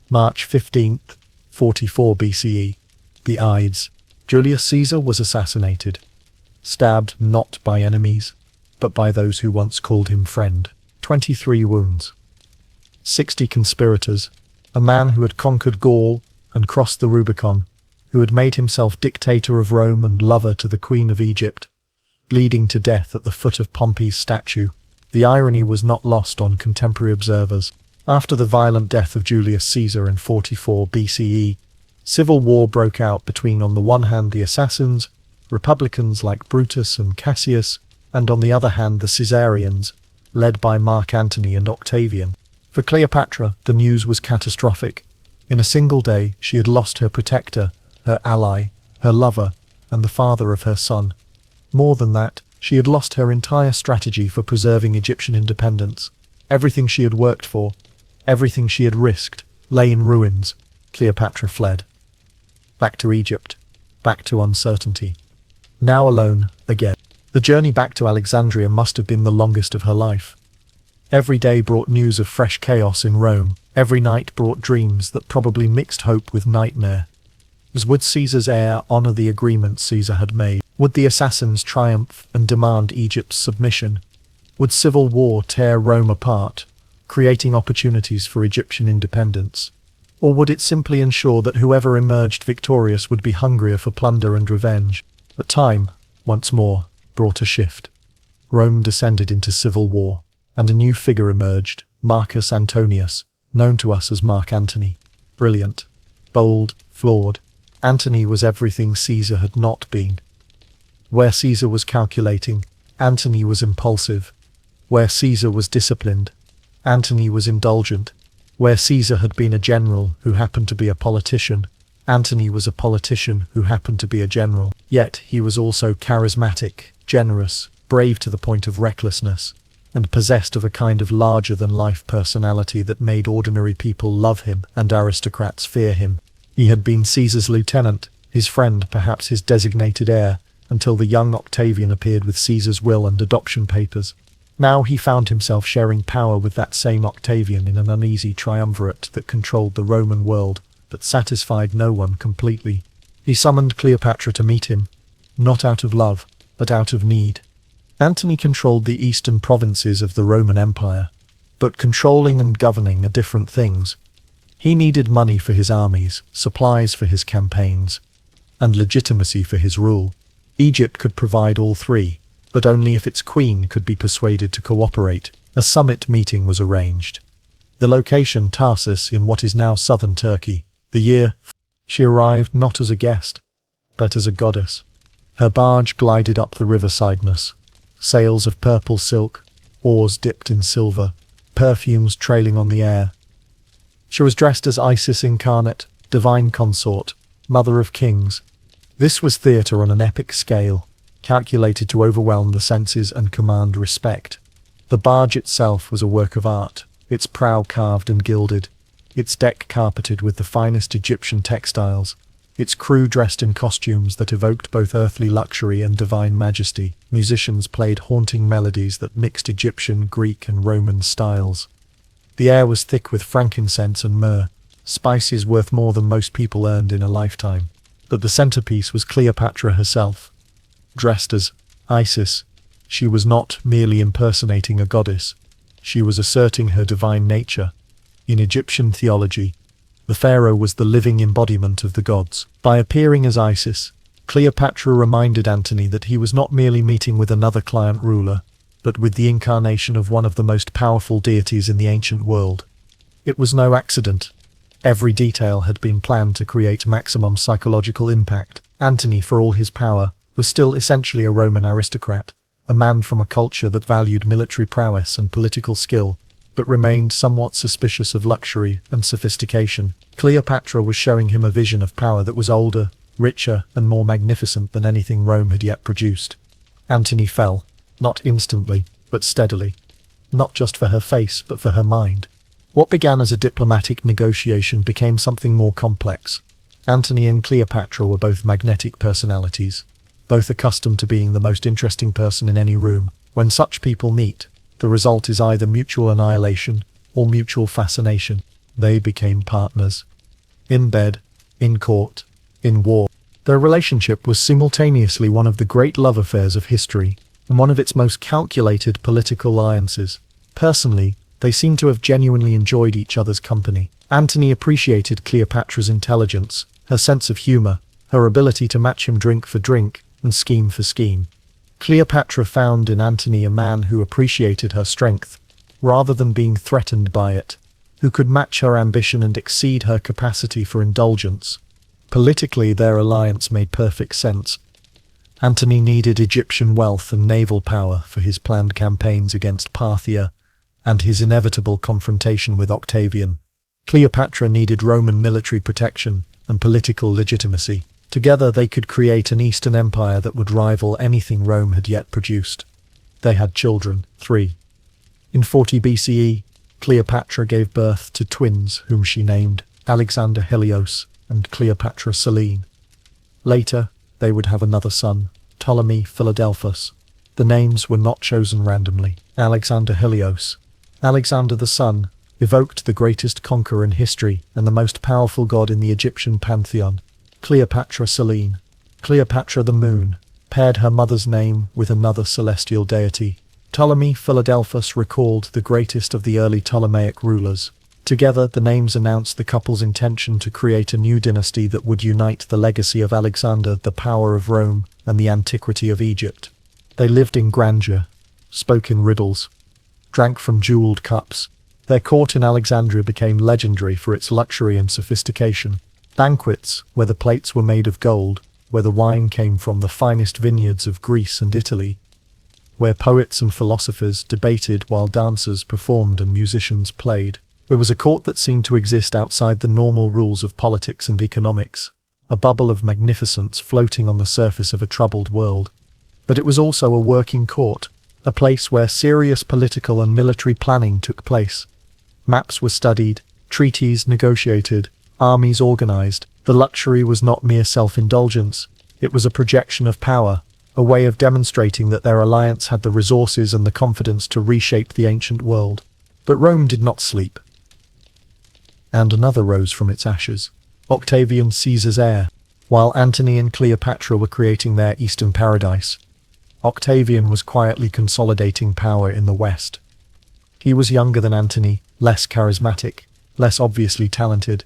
March 15th, 44 BCE, the Ides. Julius Caesar was assassinated, stabbed not by enemies, but by those who once called him friend. 23 wounds. 60 conspirators, a man who had conquered Gaul and crossed the Rubicon, who had made himself dictator of Rome and lover to the Queen of Egypt, bleeding to death at the foot of Pompey's statue. The irony was not lost on contemporary observers. After the violent death of Julius Caesar in 44 BCE, civil war broke out between, on the one hand, the assassins, republicans like Brutus and Cassius, and on the other hand, the Caesarians, led by Mark Antony and Octavian. For Cleopatra, the news was catastrophic. In a single day, she had lost her protector, her ally, her lover, and the father of her son. More than that, she had lost her entire strategy for preserving Egyptian independence. Everything she had worked for, everything she had risked, lay in ruins. Cleopatra fled. Back to Egypt. Back to uncertainty. Now alone, again. The journey back to Alexandria must have been the longest of her life. Every day brought news of fresh chaos in Rome. Every night brought dreams that probably mixed hope with nightmare. Would Caesar's heir honor the agreement Caesar had made? Would the assassins triumph and demand Egypt's submission? Would civil war tear Rome apart, creating opportunities for Egyptian independence? Or would it simply ensure that whoever emerged victorious would be hungrier for plunder and revenge? But time, once more, brought a shift. Rome descended into civil war, and a new figure emerged, Marcus Antonius, known to us as Mark Antony. Brilliant, bold, flawed, Antony was everything Caesar had not been. Where Caesar was calculating, Antony was impulsive, Where Caesar was disciplined, Antony was indulgent. Where Caesar had been a general who happened to be a politician, Antony was a politician who happened to be a general. Yet he was also charismatic, generous, brave to the point of recklessness, and possessed of a kind of larger-than-life personality that made ordinary people love him and aristocrats fear him. He had been Caesar's lieutenant, his friend, perhaps his designated heir, until the young Octavian appeared with Caesar's will and adoption papers. Now he found himself sharing power with that same Octavian in an uneasy triumvirate that controlled the Roman world, but satisfied no one completely. He summoned Cleopatra to meet him, not out of love, but out of need. Antony controlled the eastern provinces of the Roman Empire, but controlling and governing are different things. He needed money for his armies, supplies for his campaigns, and legitimacy for his rule. Egypt could provide all three, but only if its queen could be persuaded to cooperate. A summit meeting was arranged. The location, Tarsus, in what is now southern Turkey. The year, she arrived not as a guest, but as a goddess. Her barge glided up the river Cydnus, sails of purple silk, oars dipped in silver, perfumes trailing on the air. She was dressed as Isis incarnate, divine consort, mother of kings. This was theatre on an epic scale, calculated to overwhelm the senses and command respect. The barge itself was a work of art, its prow carved and gilded, its deck carpeted with the finest Egyptian textiles, its crew dressed in costumes that evoked both earthly luxury and divine majesty. Musicians played haunting melodies that mixed Egyptian, Greek, and Roman styles. The air was thick with frankincense and myrrh, spices worth more than most people earned in a lifetime. But the centerpiece was Cleopatra herself. Dressed as Isis, she was not merely impersonating a goddess, she was asserting her divine nature. In Egyptian theology, the pharaoh was the living embodiment of the gods. By appearing as Isis, Cleopatra reminded Antony that he was not merely meeting with another client ruler, but with the incarnation of one of the most powerful deities in the ancient world. It was no accident. Every detail had been planned to create maximum psychological impact. Antony, for all his power, was still essentially a Roman aristocrat, a man from a culture that valued military prowess and political skill, but remained somewhat suspicious of luxury and sophistication. Cleopatra was showing him a vision of power that was older, richer, and more magnificent than anything Rome had yet produced. Antony fell, not instantly, but steadily, not just for her face, but for her mind. What began as a diplomatic negotiation became something more complex. Antony and Cleopatra were both magnetic personalities, both accustomed to being the most interesting person in any room. When such people meet, the result is either mutual annihilation or mutual fascination. They became partners. In bed, in court, in war. Their relationship was simultaneously one of the great love affairs of history, and one of its most calculated political alliances. Personally, they seem to have genuinely enjoyed each other's company. Antony appreciated Cleopatra's intelligence, her sense of humor, her ability to match him drink for drink, and scheme for scheme. Cleopatra found in Antony a man who appreciated her strength, rather than being threatened by it, who could match her ambition and exceed her capacity for indulgence. Politically, their alliance made perfect sense. Antony needed Egyptian wealth and naval power for his planned campaigns against Parthia, and his inevitable confrontation with Octavian. Cleopatra needed Roman military protection and political legitimacy. Together they could create an Eastern Empire that would rival anything Rome had yet produced. They had children, 3. In 40 BCE, Cleopatra gave birth to twins whom she named Alexander Helios and Cleopatra Selene. Later, they would have another son, Ptolemy Philadelphus. The names were not chosen randomly. Alexander Helios, Alexander the sun, evoked the greatest conqueror in history and the most powerful god in the Egyptian pantheon. Cleopatra Selene, Cleopatra the moon, paired her mother's name with another celestial deity. Ptolemy Philadelphus recalled the greatest of the early Ptolemaic rulers. Together, the names announced the couple's intention to create a new dynasty that would unite the legacy of Alexander, the power of Rome, and the antiquity of Egypt. They lived in grandeur, spoke in riddles, drank from jeweled cups. Their court in Alexandria became legendary for its luxury and sophistication. Banquets, where the plates were made of gold, where the wine came from the finest vineyards of Greece and Italy, where poets and philosophers debated while dancers performed and musicians played. It was a court that seemed to exist outside the normal rules of politics and economics, a bubble of magnificence floating on the surface of a troubled world. But it was also a working court, a place where serious political and military planning took place. Maps were studied, treaties negotiated, armies organized. The luxury was not mere self-indulgence, it was a projection of power, a way of demonstrating that their alliance had the resources and the confidence to reshape the ancient world. But Rome did not sleep. And another rose from its ashes. Octavian, Caesar's heir. While Antony and Cleopatra were creating their Eastern paradise, Octavian was quietly consolidating power in the West. He was younger than Antony, less charismatic, less obviously talented,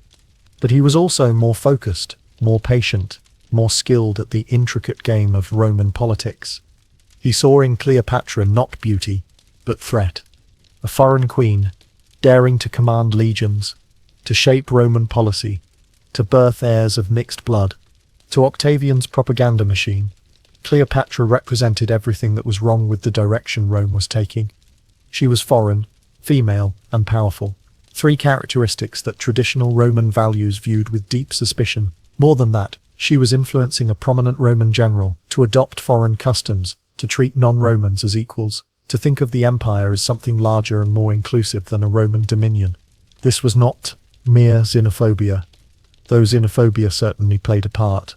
but he was also more focused, more patient, more skilled at the intricate game of Roman politics. He saw in Cleopatra not beauty, but threat. A foreign queen, daring to command legions, to shape Roman policy, to birth heirs of mixed blood. To Octavian's propaganda machine, Cleopatra represented everything that was wrong with the direction Rome was taking. She was foreign, female, and powerful. Three characteristics that traditional Roman values viewed with deep suspicion. More than that, she was influencing a prominent Roman general to adopt foreign customs, to treat non-Romans as equals, to think of the empire as something larger and more inclusive than a Roman dominion. This was not mere xenophobia, though xenophobia certainly played a part.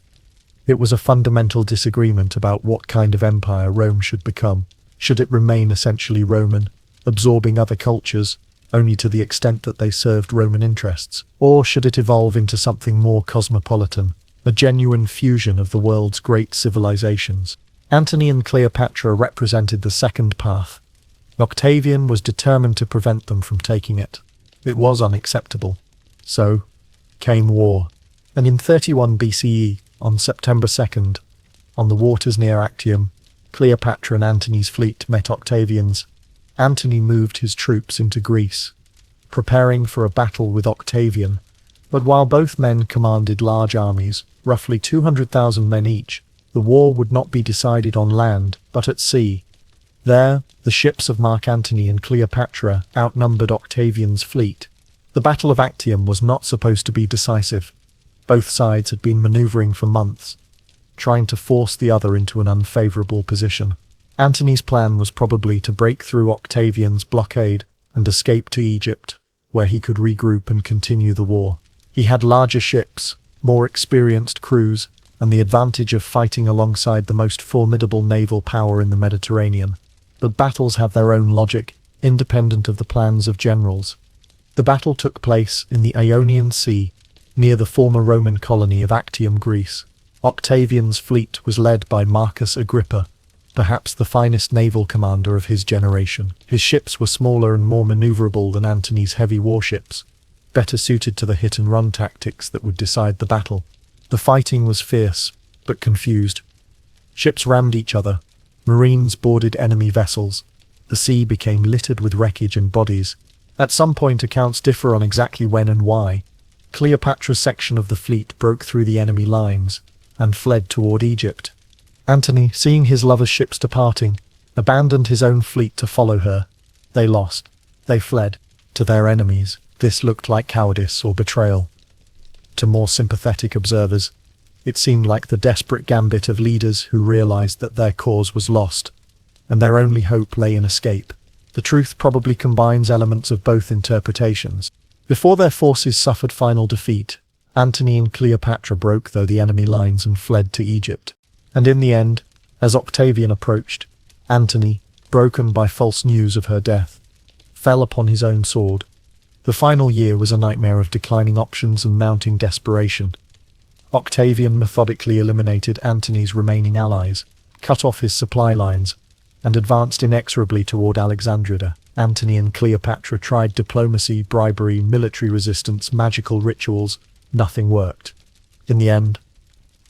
It was a fundamental disagreement about what kind of empire Rome should become. Should it remain essentially Roman, absorbing other cultures, only to the extent that they served Roman interests? Or should it evolve into something more cosmopolitan, a genuine fusion of the world's great civilizations? Antony and Cleopatra represented the second path. Octavian was determined to prevent them from taking it. It was unacceptable. So came war. And in 31 BCE, on September 2nd, on the waters near Actium, Cleopatra and Antony's fleet met Octavian's. Antony moved his troops into Greece, preparing for a battle with Octavian. But while both men commanded large armies, roughly 200,000 men each, the war would not be decided on land, but at sea. There, the ships of Mark Antony and Cleopatra outnumbered Octavian's fleet. The Battle of Actium was not supposed to be decisive. Both sides had been maneuvering for months, trying to force the other into an unfavorable position. Antony's plan was probably to break through Octavian's blockade and escape to Egypt, where he could regroup and continue the war. He had larger ships, more experienced crews, and the advantage of fighting alongside the most formidable naval power in the Mediterranean. But battles have their own logic, independent of the plans of generals. The battle took place in the Ionian Sea, near the former Roman colony of Actium, Greece. Octavian's fleet was led by Marcus Agrippa, perhaps the finest naval commander of his generation. His ships were smaller and more maneuverable than Antony's heavy warships, better suited to the hit-and-run tactics that would decide the battle. The fighting was fierce, but confused. Ships rammed each other. Marines boarded enemy vessels. The sea became littered with wreckage and bodies. At some point, accounts differ on exactly when and why. Cleopatra's section of the fleet broke through the enemy lines and fled toward Egypt. Antony, seeing his lover's ships departing, abandoned his own fleet to follow her. They lost. They fled to their enemies. This looked like cowardice or betrayal. To more sympathetic observers, it seemed like the desperate gambit of leaders who realized that their cause was lost, and their only hope lay in escape. The truth probably combines elements of both interpretations. Before their forces suffered final defeat, Antony and Cleopatra broke through the enemy lines and fled to Egypt. And in the end, as Octavian approached, Antony, broken by false news of her death, fell upon his own sword. The final year was a nightmare of declining options and mounting desperation. Octavian methodically eliminated Antony's remaining allies, cut off his supply lines, and advanced inexorably toward Alexandria. Antony and Cleopatra tried diplomacy, bribery, military resistance, magical rituals. Nothing worked. In the end,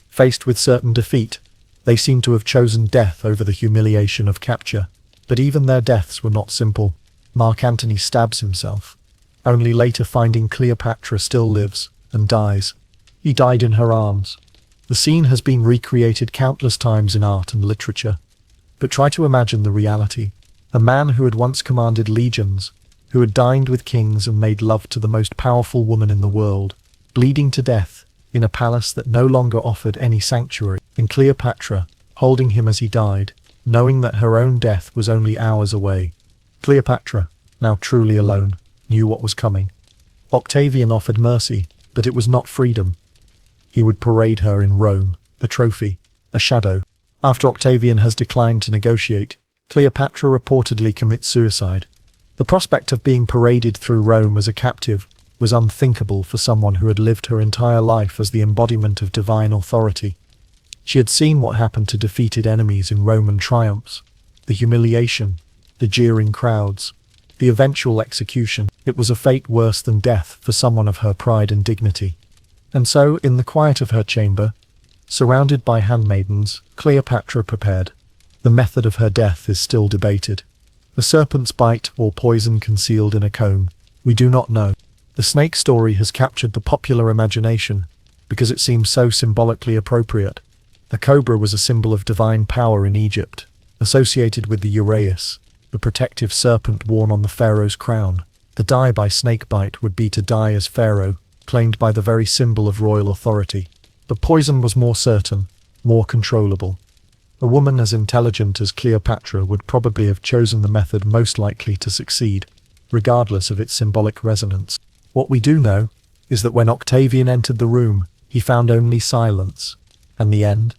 faced with certain defeat, they seemed to have chosen death over the humiliation of capture. But even their deaths were not simple. Mark Antony stabs himself, only later finding Cleopatra still lives and dies. He died in her arms. The scene has been recreated countless times in art and literature. But try to imagine the reality. A man who had once commanded legions, who had dined with kings and made love to the most powerful woman in the world, bleeding to death in a palace that no longer offered any sanctuary, and Cleopatra, holding him as he died, knowing that her own death was only hours away. Cleopatra, now truly alone, knew what was coming. Octavian offered mercy, but it was not freedom. He would parade her in Rome, a trophy, a shadow. After Octavian has declined to negotiate, Cleopatra reportedly commits suicide. The prospect of being paraded through Rome as a captive was unthinkable for someone who had lived her entire life as the embodiment of divine authority. She had seen what happened to defeated enemies in Roman triumphs, the humiliation, the jeering crowds, the eventual execution. It was a fate worse than death for someone of her pride and dignity. And so, in the quiet of her chamber, surrounded by handmaidens, Cleopatra prepared. The method of her death is still debated. The serpent's bite or poison concealed in a comb, we do not know. The snake story has captured the popular imagination because it seems so symbolically appropriate. The cobra was a symbol of divine power in Egypt, associated with the uraeus, the protective serpent worn on the pharaoh's crown. To die by snakebite would be to die as pharaoh, claimed by the very symbol of royal authority. The poison was more certain, more controllable. A woman as intelligent as Cleopatra would probably have chosen the method most likely to succeed, regardless of its symbolic resonance. What we do know is that when Octavian entered the room, he found only silence, and the end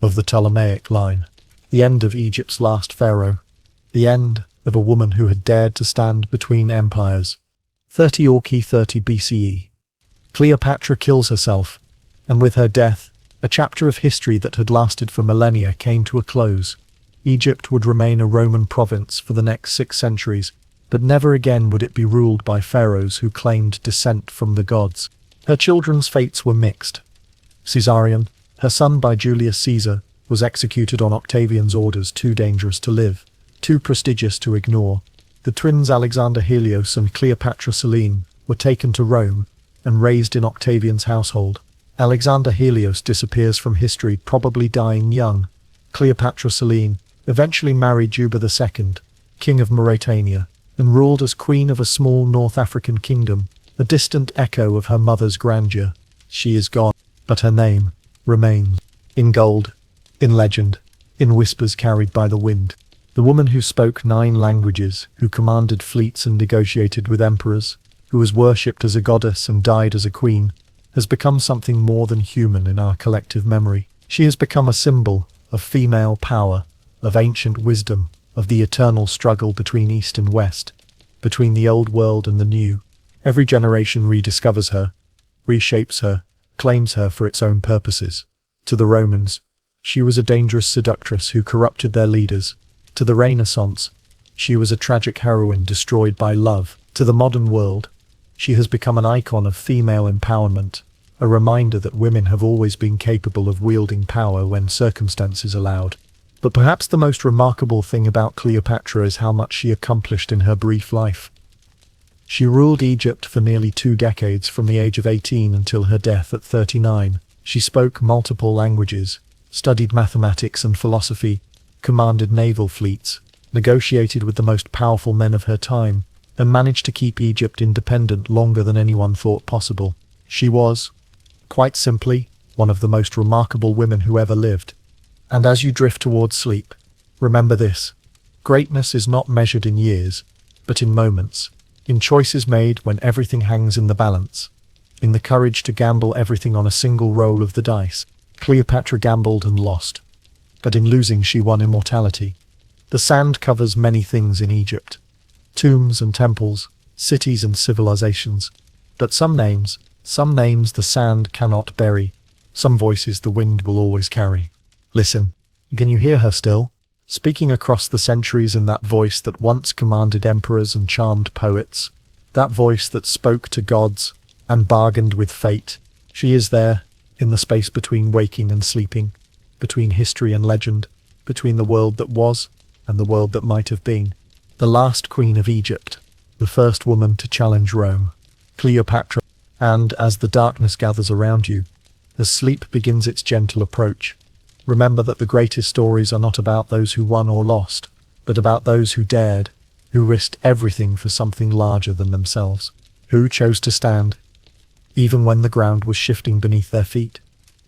of the Ptolemaic line, the end of Egypt's last pharaoh, the end of a woman who had dared to stand between empires. 30 Orki 30 BCE. Cleopatra kills herself, and with her death, a chapter of history that had lasted for millennia came to a close. Egypt would remain a Roman province for the next 6 centuries, but never again would it be ruled by pharaohs who claimed descent from the gods. Her children's fates were mixed. Caesarion, her son by Julius Caesar, was executed on Octavian's orders, too dangerous to live, too prestigious to ignore. The twins Alexander Helios and Cleopatra Selene were taken to Rome and raised in Octavian's household. Alexander Helios disappears from history, probably dying young. Cleopatra Selene eventually married Juba II, king of Mauritania, and ruled as queen of a small North African kingdom, a distant echo of her mother's grandeur. She is gone, but her name remains. In gold, in legend, in whispers carried by the wind. The woman who spoke 9 languages, who commanded fleets and negotiated with emperors, who was worshipped as a goddess and died as a queen, has become something more than human in our collective memory. She has become a symbol of female power, of ancient wisdom, of the eternal struggle between East and West, between the old world and the new. Every generation rediscovers her, reshapes her, claims her for its own purposes. To the Romans, she was a dangerous seductress who corrupted their leaders. To the Renaissance, she was a tragic heroine destroyed by love. To the modern world, she has become an icon of female empowerment, a reminder that women have always been capable of wielding power when circumstances allowed. But perhaps the most remarkable thing about Cleopatra is how much she accomplished in her brief life. She ruled Egypt for nearly 2 decades, from the age of 18 until her death at 39. She spoke multiple languages, studied mathematics and philosophy, commanded naval fleets, negotiated with the most powerful men of her time, and managed to keep Egypt independent longer than anyone thought possible. She was, quite simply, one of the most remarkable women who ever lived. And as you drift towards sleep, remember this: greatness is not measured in years, but in moments, in choices made when everything hangs in the balance, in the courage to gamble everything on a single roll of the dice. Cleopatra gambled and lost, but in losing she won immortality. The sand covers many things in Egypt: tombs and temples, cities and civilizations. But some names the sand cannot bury, some voices the wind will always carry. Listen, can you hear her still? Speaking across the centuries in that voice that once commanded emperors and charmed poets, that voice that spoke to gods and bargained with fate. She is there, in the space between waking and sleeping, between history and legend, between the world that was and the world that might have been. The last queen of Egypt, the first woman to challenge Rome, Cleopatra. And as the darkness gathers around you, as sleep begins its gentle approach, Remember that the greatest stories are not about those who won or lost, but about those who dared, who risked everything for something larger than themselves, who chose to stand, even when the ground was shifting beneath their feet,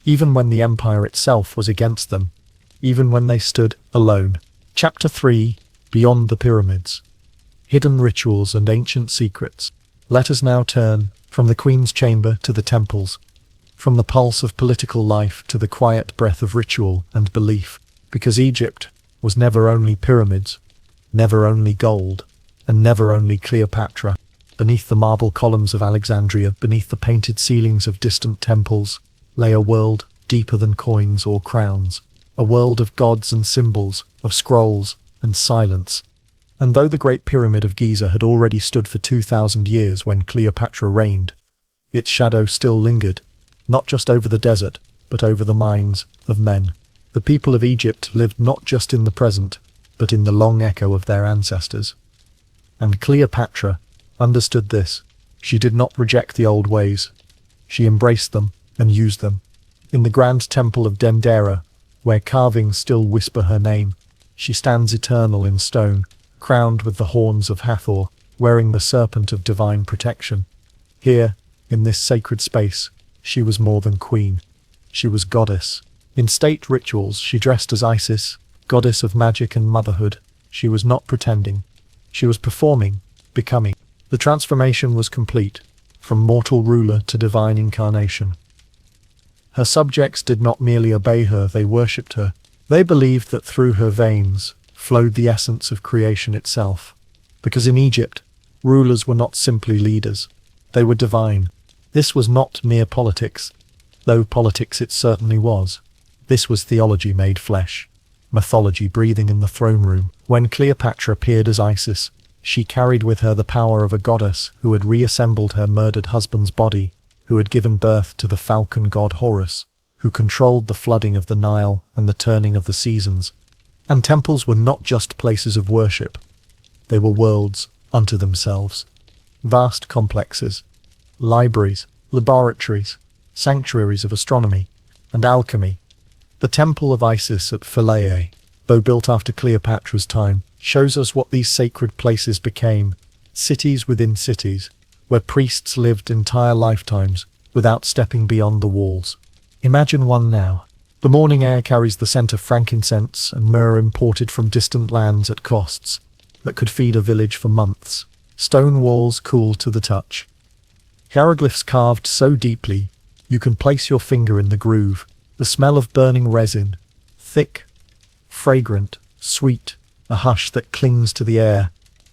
even when the empire itself was against them, even when they stood alone. Chapter 3: Beyond the Pyramids. Hidden Rituals and Ancient Secrets. Let us now turn from the Queen's chamber to the temples, from the pulse of political life to the quiet breath of ritual and belief, because Egypt was never only pyramids, never only gold, and never only Cleopatra. Beneath the marble columns of Alexandria, beneath the painted ceilings of distant temples, lay a world deeper than coins or crowns, a world of gods and symbols, of scrolls and silence. And though the Great Pyramid of Giza had already stood for 2,000 years when Cleopatra reigned, its shadow still lingered, not just over the desert, but over the minds of men. The people of Egypt lived not just in the present, but in the long echo of their ancestors. And Cleopatra understood this. She did not reject the old ways. She embraced them and used them. In the grand temple of Dendera, where carvings still whisper her name, she stands eternal in stone, crowned with the horns of Hathor, wearing the serpent of divine protection. Here, in this sacred space, she was more than queen. She was goddess. In state rituals, she dressed as Isis, goddess of magic and motherhood. She was not pretending. She was performing, becoming. The transformation was complete, from mortal ruler to divine incarnation. Her subjects did not merely obey her, they worshipped her. They believed that through her veins flowed the essence of creation itself. Because in Egypt, rulers were not simply leaders. They were divine. This was not mere politics, though politics it certainly was. This was theology made flesh, mythology breathing in the throne room. When Cleopatra appeared as Isis, she carried with her the power of a goddess who had reassembled her murdered husband's body, who had given birth to the falcon god Horus, who controlled the flooding of the Nile and the turning of the seasons. And temples were not just places of worship. They were worlds unto themselves. Vast complexes, libraries, laboratories, sanctuaries of astronomy and alchemy. The Temple of Isis at Philae, though built after Cleopatra's time, shows us what these sacred places became, cities within cities, where priests lived entire lifetimes without stepping beyond the walls. Imagine one now. The morning air carries the scent of frankincense and myrrh imported from distant lands at costs that could feed a village for months. Stone walls cool to the touch. Hieroglyphs carved so deeply you can place your finger in the groove. The smell of burning resin, thick, fragrant, sweet, a hush that clings to the air,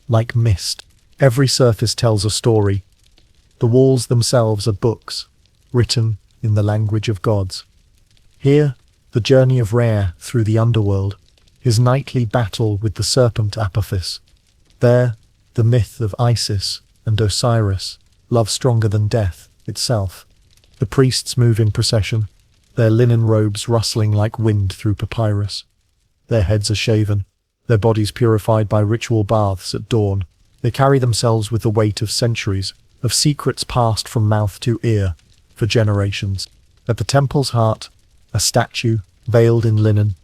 like mist. Every surface tells a story. The walls themselves are books, written in the language of gods. Here, the journey of Re through the underworld, his nightly battle with the serpent Apophis. There, the myth of Isis and Osiris, love stronger than death itself. The priests move in procession, their linen robes rustling like wind through papyrus. Their heads are shaven, their bodies purified by ritual baths at dawn. They carry themselves with the weight of centuries, of secrets passed from mouth to ear for generations. At the temple's heart, a statue, veiled in linen,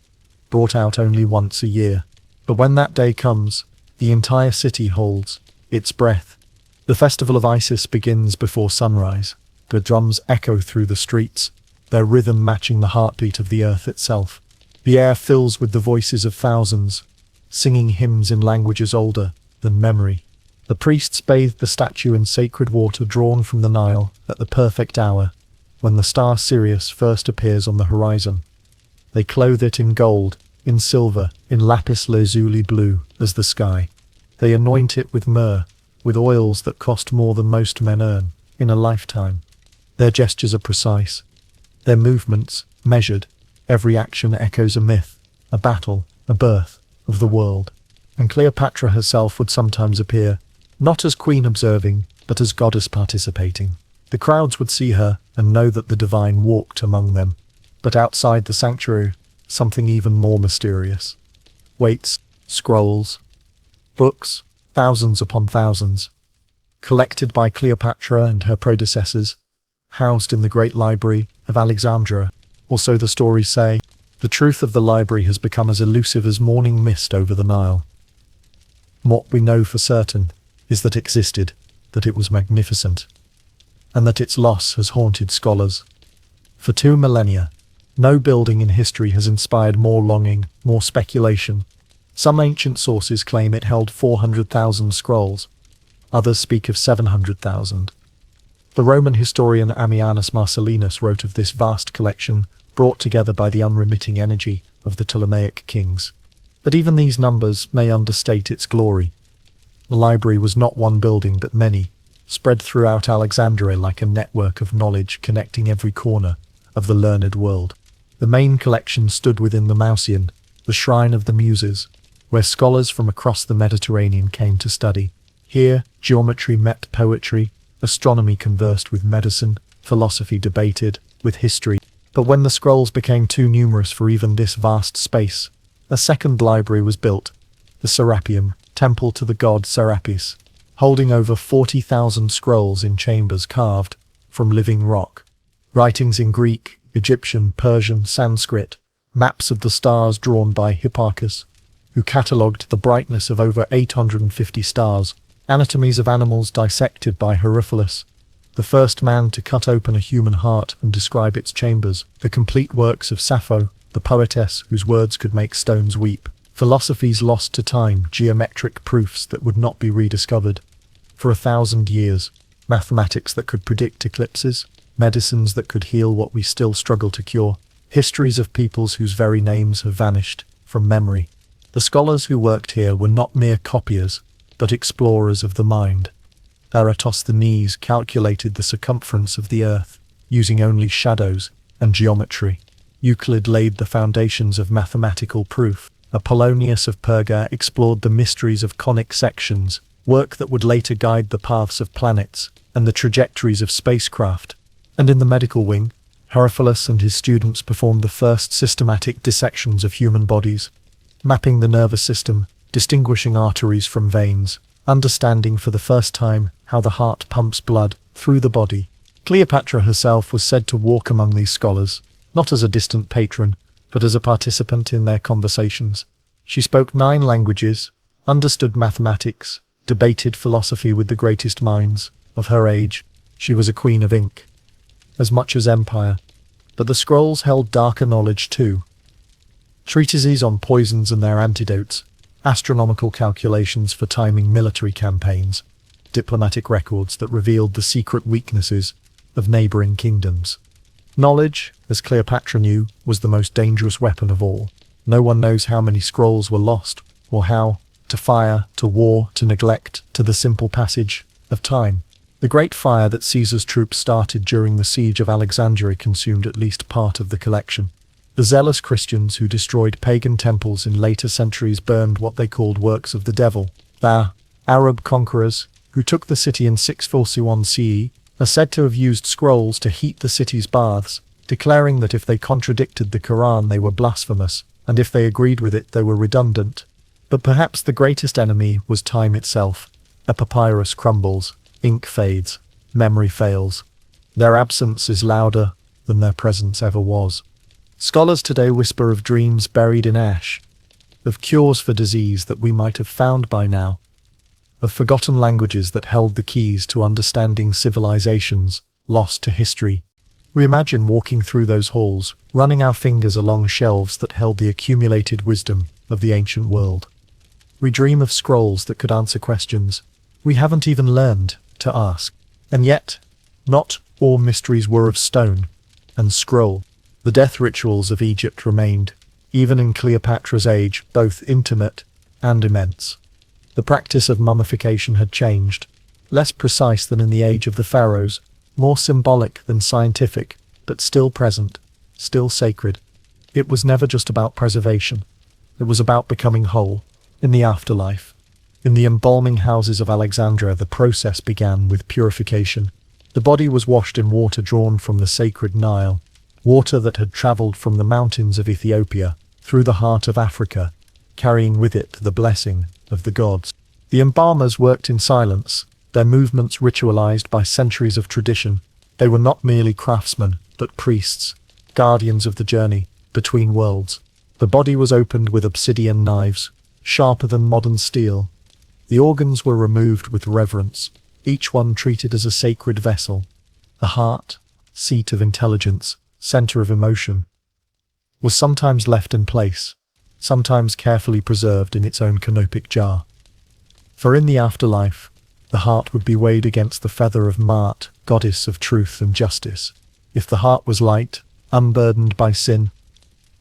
brought out only once a year. But when that day comes, the entire city holds its breath. The festival of Isis begins before sunrise. The drums echo through the streets, their rhythm matching the heartbeat of the earth itself. The air fills with the voices of thousands, singing hymns in languages older than memory. The priests bathe the statue in sacred water drawn from the Nile at the perfect hour, when the star Sirius first appears on the horizon. They clothe it in gold, in silver, in lapis lazuli blue as the sky. They anoint it with myrrh, with oils that cost more than most men earn in a lifetime. Their gestures are precise, their movements measured. Every action echoes a myth, a battle, a birth of the world. And Cleopatra herself would sometimes appear, not as queen observing, but as goddess participating. The crowds would see her and know that the divine walked among them. But outside the sanctuary, something even more mysterious. Weights, scrolls, books, thousands upon thousands, collected by Cleopatra and her predecessors, housed in the great library of Alexandria. Or so the stories say. The truth of the library has become as elusive as morning mist over the Nile. What we know for certain is that it existed, that it was magnificent, and that its loss has haunted scholars. For 2 millennia, no building in history has inspired more longing, more speculation. Some ancient sources claim it held 400,000 scrolls. Others speak of 700,000. The Roman historian Ammianus Marcellinus wrote of this vast collection, brought together by the unremitting energy of the Ptolemaic kings. But even these numbers may understate its glory. The library was not one building but many, spread throughout Alexandria like a network of knowledge connecting every corner of the learned world. The main collection stood within the Mauseon, the shrine of the Muses, where scholars from across the Mediterranean came to study. Here, geometry met poetry, astronomy conversed with medicine, philosophy debated with history. But when the scrolls became too numerous for even this vast space, a second library was built, the Serapeum, temple to the god Serapis, holding over 40,000 scrolls in chambers carved from living rock. Writings in Greek, Egyptian, Persian, Sanskrit, maps of the stars drawn by Hipparchus, who catalogued the brightness of over 850 stars, anatomies of animals dissected by Herophilus, the first man to cut open a human heart and describe its chambers, the complete works of Sappho, the poetess whose words could make stones weep, philosophies lost to time, geometric proofs that would not be rediscovered for 1,000 years, mathematics that could predict eclipses, medicines that could heal what we still struggle to cure, histories of peoples whose very names have vanished from memory. The scholars who worked here were not mere copiers, but explorers of the mind. Eratosthenes calculated the circumference of the earth, using only shadows and geometry. Euclid laid the foundations of mathematical proof. Apollonius of Perga explored the mysteries of conic sections, work that would later guide the paths of planets and the trajectories of spacecraft. And in the medical wing, Herophilus and his students performed the first systematic dissections of human bodies, mapping the nervous system, distinguishing arteries from veins, understanding for the first time how the heart pumps blood through the body. Cleopatra herself was said to walk among these scholars, not as a distant patron, but as a participant in their conversations. She spoke 9 languages, understood mathematics, debated philosophy with the greatest minds of her age. She was a queen of ink, as much as empire. But the scrolls held darker knowledge too. Treatises on poisons and their antidotes, astronomical calculations for timing military campaigns, diplomatic records that revealed the secret weaknesses of neighboring kingdoms. Knowledge, as Cleopatra knew, was the most dangerous weapon of all. No one knows how many scrolls were lost, or how, to fire, to war, to neglect, to the simple passage of time. The great fire that Caesar's troops started during the siege of Alexandria consumed at least part of the collection. The zealous Christians who destroyed pagan temples in later centuries burned what they called works of the devil. The Arab conquerors, who took the city in 641 CE, are said to have used scrolls to heat the city's baths, declaring that if they contradicted the Quran they were blasphemous, and if they agreed with it they were redundant. But perhaps the greatest enemy was time itself. A papyrus crumbles, ink fades, memory fails. Their absence is louder than their presence ever was. Scholars today whisper of dreams buried in ash, of cures for disease that we might have found by now, of forgotten languages that held the keys to understanding civilizations lost to history. We imagine walking through those halls, running our fingers along shelves that held the accumulated wisdom of the ancient world. We dream of scrolls that could answer questions we haven't even learned to ask. And yet, not all mysteries were of stone and scroll. The death rituals of Egypt remained, even in Cleopatra's age, both intimate and immense. The practice of mummification had changed, less precise than in the age of the pharaohs, more symbolic than scientific, but still present, still sacred. It was never just about preservation. It was about becoming whole, in the afterlife. In the embalming houses of Alexandria, the process began with purification. The body was washed in water drawn from the sacred Nile, water that had travelled from the mountains of Ethiopia through the heart of Africa, carrying with it the blessing of the gods. The embalmers worked in silence, their movements ritualized by centuries of tradition. They were not merely craftsmen, but priests, guardians of the journey, between worlds. The body was opened with obsidian knives, sharper than modern steel. The organs were removed with reverence, each one treated as a sacred vessel. The heart, seat of intelligence, center of emotion, was sometimes left in place, sometimes carefully preserved in its own canopic jar. For in the afterlife, the heart would be weighed against the feather of Mart, goddess of truth and justice. If the heart was light, unburdened by sin,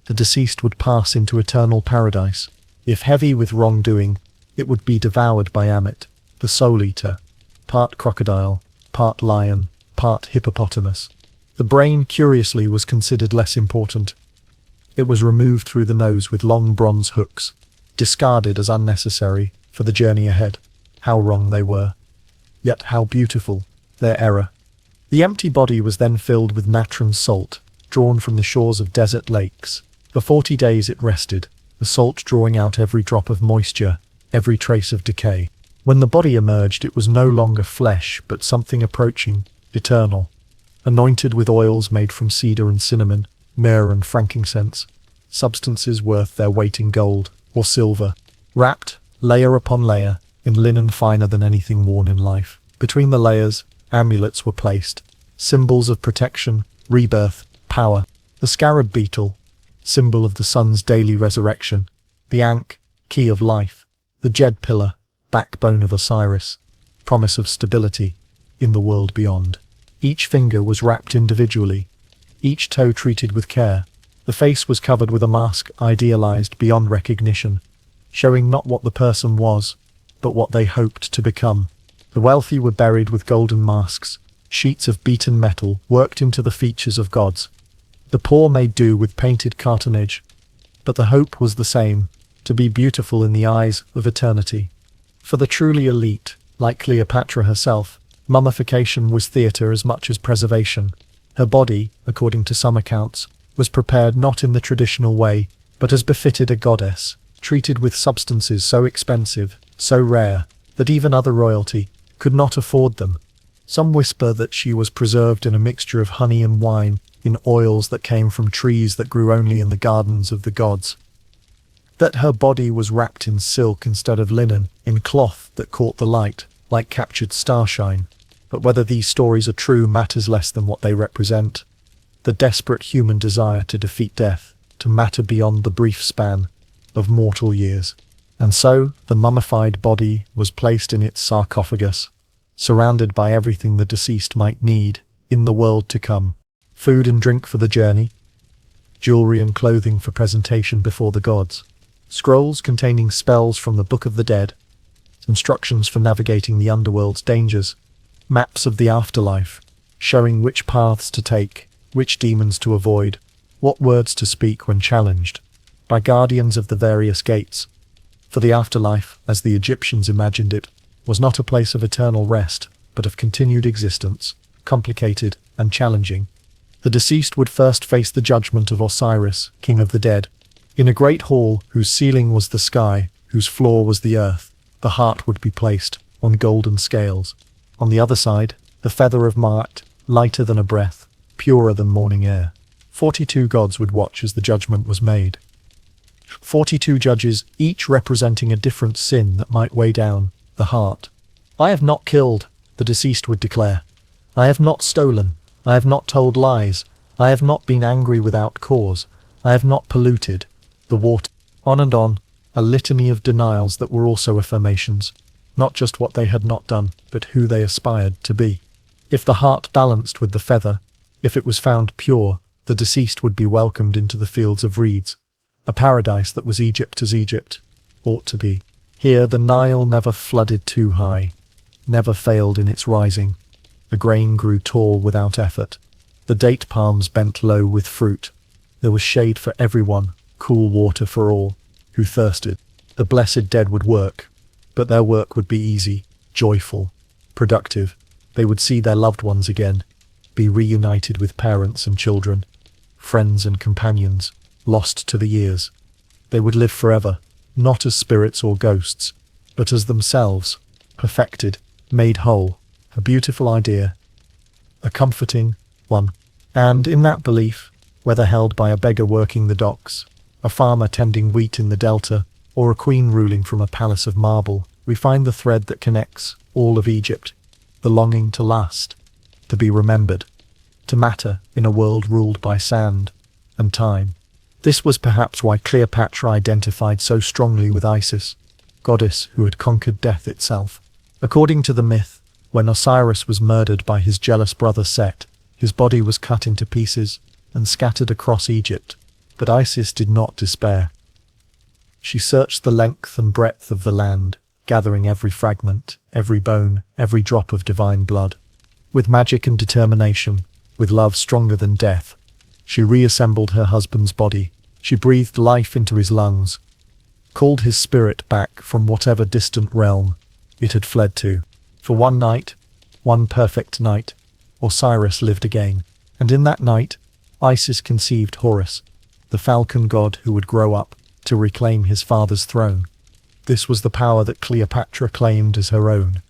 the deceased would pass into eternal paradise. If heavy with wrongdoing, it would be devoured by Amit, the soul-eater, part crocodile, part lion, part hippopotamus. The brain, curiously, was considered less important. It was removed through the nose with long bronze hooks, discarded as unnecessary for the journey ahead. How wrong they were. Yet how beautiful their error. The empty body was then filled with natron salt, drawn from the shores of desert lakes. For 40 days it rested, the salt drawing out every drop of moisture, every trace of decay. When the body emerged, it was no longer flesh, but something approaching, eternal. Anointed with oils made from cedar and cinnamon, myrrh and frankincense, substances worth their weight in gold or silver, wrapped, layer upon layer, in linen finer than anything worn in life. Between the layers, amulets were placed, symbols of protection, rebirth, power. The scarab beetle, symbol of the sun's daily resurrection. The ankh, key of life. The jed pillar, backbone of Osiris, promise of stability in the world beyond. Each finger was wrapped individually, each toe treated with care. The face was covered with a mask idealized beyond recognition, showing not what the person was, but what they hoped to become. The wealthy were buried with golden masks, sheets of beaten metal worked into the features of gods. The poor made do with painted cartonnage, but the hope was the same, to be beautiful in the eyes of eternity. For the truly elite, like Cleopatra herself, mummification was theatre as much as preservation. Her body, according to some accounts, was prepared not in the traditional way, but as befitted a goddess, treated with substances so expensive, so rare, that even other royalty could not afford them. Some whisper that she was preserved in a mixture of honey and wine, in oils that came from trees that grew only in the gardens of the gods. That her body was wrapped in silk instead of linen, in cloth that caught the light, like captured starshine. But whether these stories are true matters less than what they represent. The desperate human desire to defeat death, to matter beyond the brief span of mortal years. And so, the mummified body was placed in its sarcophagus, surrounded by everything the deceased might need in the world to come. Food and drink for the journey, jewelry and clothing for presentation before the gods, scrolls containing spells from the Book of the Dead, instructions for navigating the underworld's dangers, maps of the afterlife, showing which paths to take, which demons to avoid, what words to speak when challenged, by guardians of the various gates. For the afterlife, as the Egyptians imagined it, was not a place of eternal rest, but of continued existence, complicated and challenging. The deceased would first face the judgment of Osiris, king of the dead. In a great hall whose ceiling was the sky, whose floor was the earth, the heart would be placed on golden scales. On the other side, the feather of Mart, lighter than a breath, purer than morning air. 42 gods would watch as the judgment was made. 42 judges, each representing a different sin that might weigh down the heart. "I have not killed," the deceased would declare. "I have not stolen. I have not told lies. I have not been angry without cause. I have not polluted the water." On and on, a litany of denials that were also affirmations, not just what they had not done, but who they aspired to be. If the heart balanced with the feather, if it was found pure, the deceased would be welcomed into the fields of reeds, a paradise that was Egypt as Egypt ought to be. Here the Nile never flooded too high, never failed in its rising. The grain grew tall without effort. The date palms bent low with fruit. There was shade for everyone, cool water for all who thirsted. The blessed dead would work, but their work would be easy, joyful, productive. They would see their loved ones again, be reunited with parents and children, friends and companions, lost to the years. They would live forever, not as spirits or ghosts, but as themselves, perfected, made whole. A beautiful idea, a comforting one. And in that belief, whether held by a beggar working the docks, a farmer tending wheat in the delta, or a queen ruling from a palace of marble, we find the thread that connects all of Egypt, the longing to last, to be remembered, to matter in a world ruled by sand and time. This was perhaps why Cleopatra identified so strongly with Isis, goddess who had conquered death itself. According to the myth, when Osiris was murdered by his jealous brother Set, his body was cut into pieces and scattered across Egypt, but Isis did not despair. She searched the length and breadth of the land, gathering every fragment, every bone, every drop of divine blood. With magic and determination, with love stronger than death, she reassembled her husband's body. She breathed life into his lungs, called his spirit back from whatever distant realm it had fled to. For one night, one perfect night, Osiris lived again, and in that night, Isis conceived Horus, the falcon god who would grow up to reclaim his father's throne. This was the power that Cleopatra claimed as her own.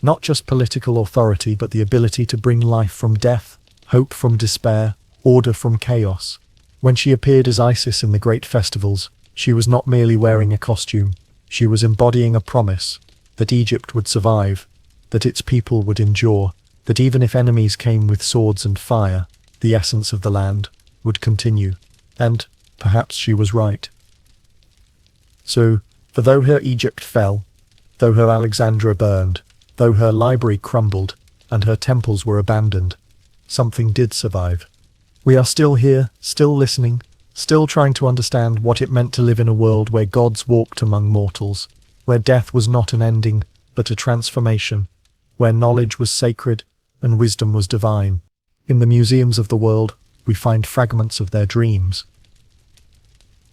Not just political authority, but the ability to bring life from death, hope from despair, order from chaos. When she appeared as Isis in the great festivals, she was not merely wearing a costume, she was embodying a promise that Egypt would survive, that its people would endure, that even if enemies came with swords and fire, the essence of the land would continue. And perhaps she was right. So, for though her Egypt fell, though her Alexandria burned, though her library crumbled, and her temples were abandoned, something did survive. We are still here, still listening, still trying to understand what it meant to live in a world where gods walked among mortals, where death was not an ending, but a transformation, where knowledge was sacred and wisdom was divine. In the museums of the world, we find fragments of their dreams.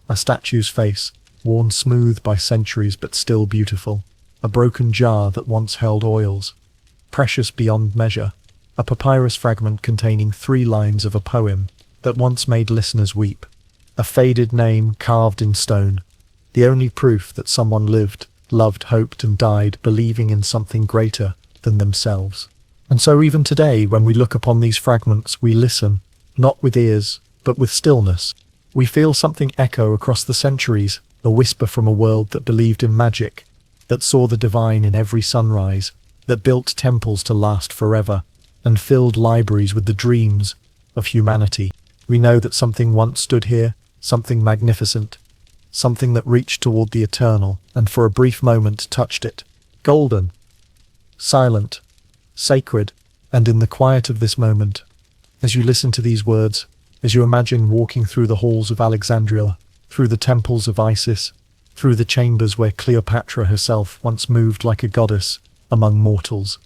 A statue's face, worn smooth by centuries but still beautiful. A broken jar that once held oils, precious beyond measure. A papyrus fragment containing 3 lines of a poem that once made listeners weep. A faded name carved in stone, the only proof that someone lived, loved, hoped and died believing in something greater than themselves. And so even today, when we look upon these fragments, we listen, not with ears, but with stillness. We feel something echo across the centuries, a whisper from a world that believed in magic, that saw the divine in every sunrise, that built temples to last forever, and filled libraries with the dreams of humanity. We know that something once stood here, something magnificent, something that reached toward the eternal, and for a brief moment touched it. Golden, silent, sacred, and in the quiet of this moment, as you listen to these words, as you imagine walking through the halls of Alexandria, through the temples of Isis, through the chambers where Cleopatra herself once moved like a goddess among mortals,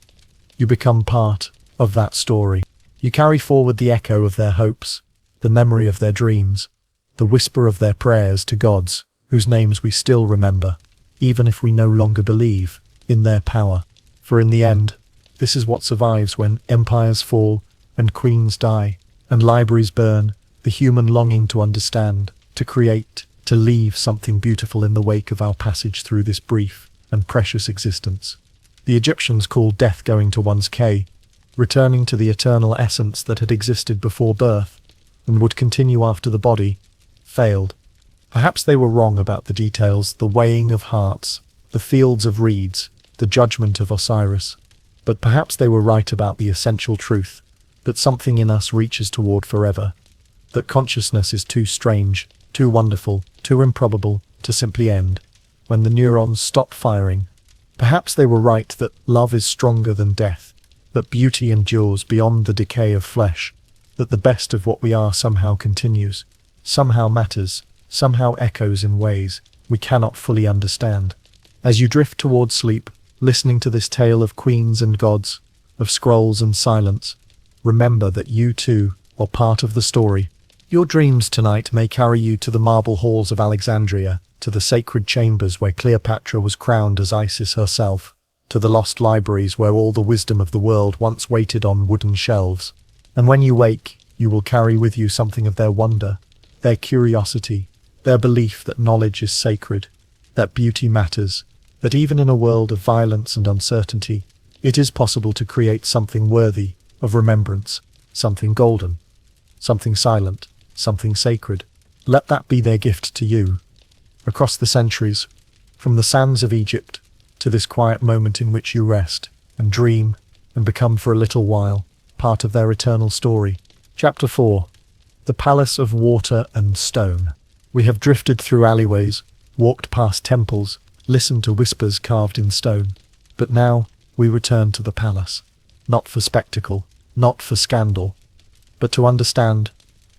you become part of that story. You carry forward the echo of their hopes, the memory of their dreams, the whisper of their prayers to gods whose names we still remember, even if we no longer believe in their power. For in the end, this is what survives when empires fall and queens die and libraries burn, the human longing to understand, to create, to leave something beautiful in the wake of our passage through this brief and precious existence. The Egyptians called death going to one's K, returning to the eternal essence that had existed before birth and would continue after the body failed. Perhaps they were wrong about the details, the weighing of hearts, the fields of reeds, the judgment of Osiris. But perhaps they were right about the essential truth, that something in us reaches toward forever, that consciousness is too strange, too wonderful, too improbable to simply end when the neurons stop firing. Perhaps they were right that love is stronger than death, that beauty endures beyond the decay of flesh, that the best of what we are somehow continues, somehow matters, somehow echoes in ways we cannot fully understand. As you drift toward sleep, listening to this tale of queens and gods, of scrolls and silence, remember that you too are part of the story. Your dreams tonight may carry you to the marble halls of Alexandria, to the sacred chambers where Cleopatra was crowned as Isis herself, to the lost libraries where all the wisdom of the world once waited on wooden shelves. And when you wake, you will carry with you something of their wonder, their curiosity, their belief that knowledge is sacred, that beauty matters, that even in a world of violence and uncertainty, it is possible to create something worthy of remembrance, something golden. something silent, something sacred. Let that be their gift to you. Across the centuries, from the sands of Egypt to this quiet moment in which you rest and dream and become for a little while part of their eternal story. Chapter 4. The Palace of Water and Stone. We have drifted through alleyways, walked past temples, listened to whispers carved in stone. But now we return to the palace, not for spectacle, not for scandal, but to understand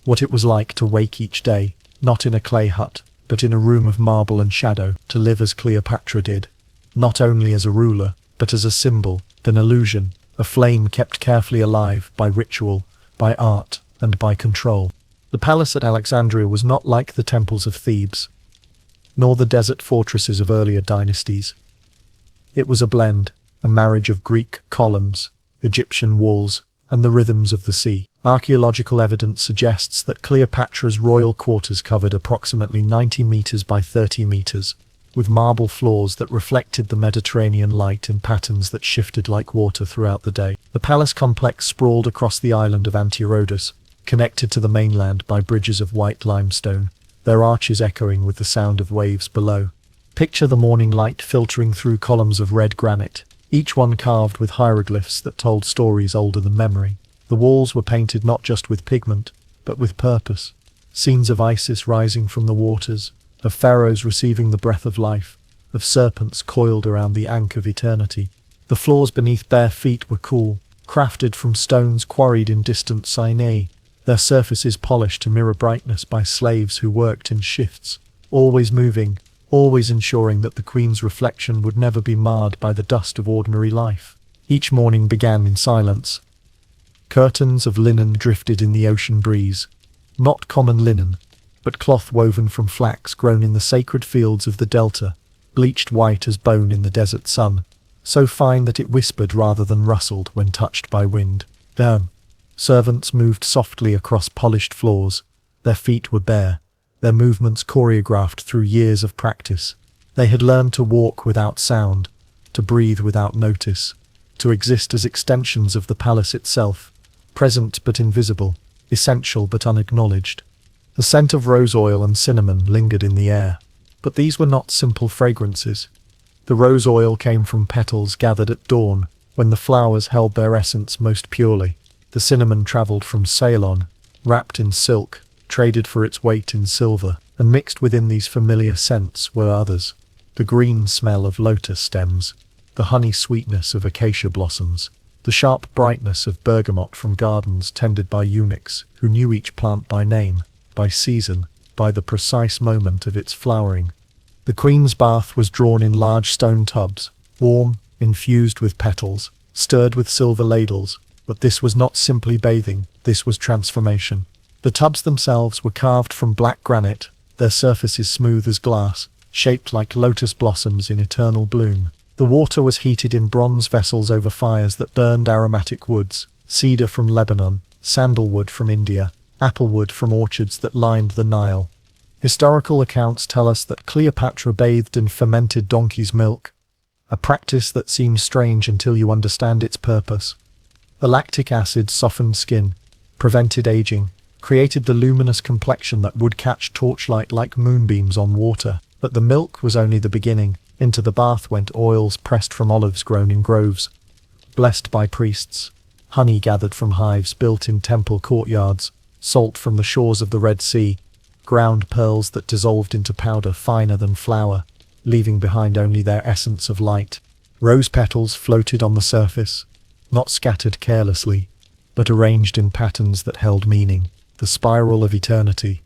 what it was like to wake each day, not in a clay hut, but in a room of marble and shadow, to live as Cleopatra did, not only as a ruler, but as a symbol, an illusion, a flame kept carefully alive by ritual, by art, and by control. The palace at Alexandria was not like the temples of Thebes, nor the desert fortresses of earlier dynasties. It was a blend, a marriage of Greek columns, Egyptian walls, and the rhythms of the sea. Archaeological evidence suggests that Cleopatra's royal quarters covered approximately 90 meters by 30 meters, with marble floors that reflected the Mediterranean light in patterns that shifted like water throughout the day. The palace complex sprawled across the island of Antiochus, connected to the mainland by bridges of white limestone, their arches echoing with the sound of waves below. Picture the morning light filtering through columns of red granite, each one carved with hieroglyphs that told stories older than memory. The walls were painted not just with pigment, but with purpose. Scenes of Isis rising from the waters, of pharaohs receiving the breath of life, of serpents coiled around the ankh of eternity. The floors beneath bare feet were cool, crafted from stones quarried in distant Sinai, their surfaces polished to mirror brightness by slaves who worked in shifts, always moving, always ensuring that the queen's reflection would never be marred by the dust of ordinary life. Each morning began in silence. Curtains of linen drifted in the ocean breeze, not common linen, but cloth woven from flax grown in the sacred fields of the delta, bleached white as bone in the desert sun, so fine that it whispered rather than rustled when touched by wind. Down. Servants moved softly across polished floors. Their feet were bare, their movements choreographed through years of practice. They had learned to walk without sound, to breathe without notice, to exist as extensions of the palace itself, present but invisible, essential but unacknowledged. The scent of rose oil and cinnamon lingered in the air, but these were not simple fragrances. The rose oil came from petals gathered at dawn, when the flowers held their essence most purely. The cinnamon travelled from Ceylon, wrapped in silk, traded for its weight in silver, and mixed within these familiar scents were others. The green smell of lotus stems, the honey sweetness of acacia blossoms, the sharp brightness of bergamot from gardens tended by eunuchs who knew each plant by name, by season, by the precise moment of its flowering. The queen's bath was drawn in large stone tubs, warm, infused with petals, stirred with silver ladles, but this was not simply bathing, this was transformation. The tubs themselves were carved from black granite, their surfaces smooth as glass, shaped like lotus blossoms in eternal bloom. The water was heated in bronze vessels over fires that burned aromatic woods, cedar from Lebanon, sandalwood from India, applewood from orchards that lined the Nile. Historical accounts tell us that Cleopatra bathed in fermented donkey's milk, a practice that seems strange until you understand its purpose. The lactic acid softened skin, prevented aging, created the luminous complexion that would catch torchlight like moonbeams on water. But the milk was only the beginning. Into the bath went oils pressed from olives grown in groves, blessed by priests, honey gathered from hives built in temple courtyards, salt from the shores of the Red Sea, ground pearls that dissolved into powder finer than flour, leaving behind only their essence of light. Rose petals floated on the surface, not scattered carelessly, but arranged in patterns that held meaning. The spiral of eternity,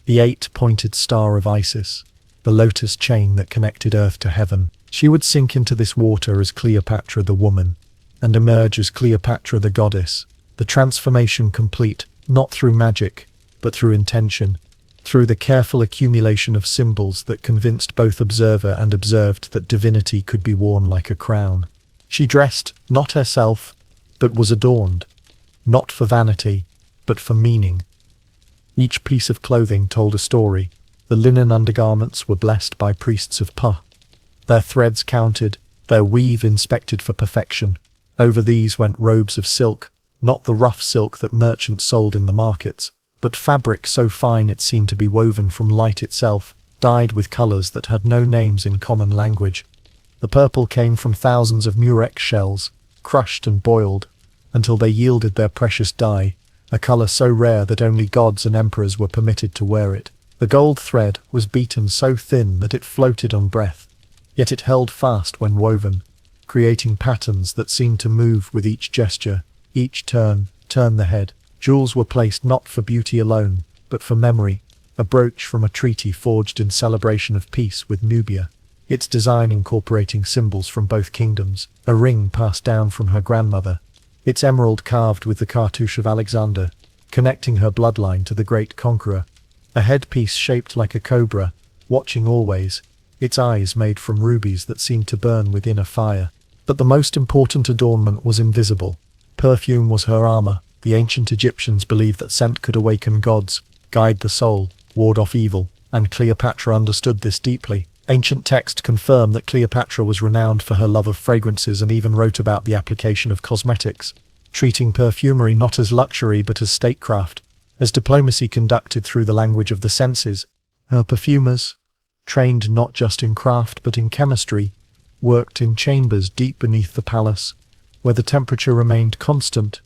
the eight-pointed star of Isis, the lotus chain that connected earth to heaven. She would sink into this water as Cleopatra the woman, and emerge as Cleopatra the goddess, the transformation complete, not through magic, but through intention, through the careful accumulation of symbols that convinced both observer and observed that divinity could be worn like a crown. She dressed, not herself, but was adorned, not for vanity, but for meaning. Each piece of clothing told a story. The linen undergarments were blessed by priests of Pa, their threads counted, their weave inspected for perfection. Over these went robes of silk, not the rough silk that merchants sold in the markets, but fabric so fine it seemed to be woven from light itself, dyed with colors that had no names in common language. The purple came from thousands of murex shells, crushed and boiled, until they yielded their precious dye, a color so rare that only gods and emperors were permitted to wear it. The gold thread was beaten so thin that it floated on breath, yet it held fast when woven, creating patterns that seemed to move with each gesture, each turn the head. Jewels were placed not for beauty alone, but for memory, a brooch from a treaty forged in celebration of peace with Nubia, its design incorporating symbols from both kingdoms, a ring passed down from her grandmother, its emerald carved with the cartouche of Alexander, connecting her bloodline to the great conqueror, a headpiece shaped like a cobra, watching always, its eyes made from rubies that seemed to burn within a fire. But the most important adornment was invisible. Perfume was her armor. The ancient Egyptians believed that scent could awaken gods, guide the soul, ward off evil, and Cleopatra understood this deeply. Ancient texts confirm that Cleopatra was renowned for her love of fragrances and even wrote about the application of cosmetics, treating perfumery not as luxury but as statecraft, as diplomacy conducted through the language of the senses. Her perfumers, trained not just in craft but in chemistry, worked in chambers deep beneath the palace, where the temperature remained constant,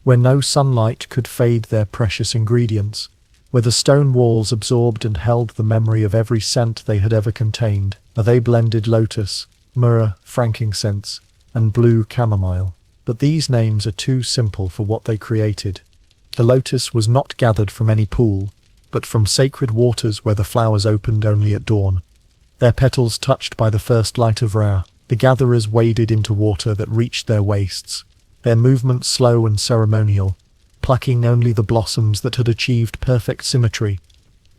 where no sunlight could fade their precious ingredients, where the stone walls absorbed and held the memory of every scent they had ever contained. They blended lotus, myrrh, frankincense, and blue chamomile. But these names are too simple for what they created. The lotus was not gathered from any pool, but from sacred waters where the flowers opened only at dawn. Their petals touched by the first light of Ra, the gatherers waded into water that reached their waists, their movements slow and ceremonial, plucking only the blossoms that had achieved perfect symmetry.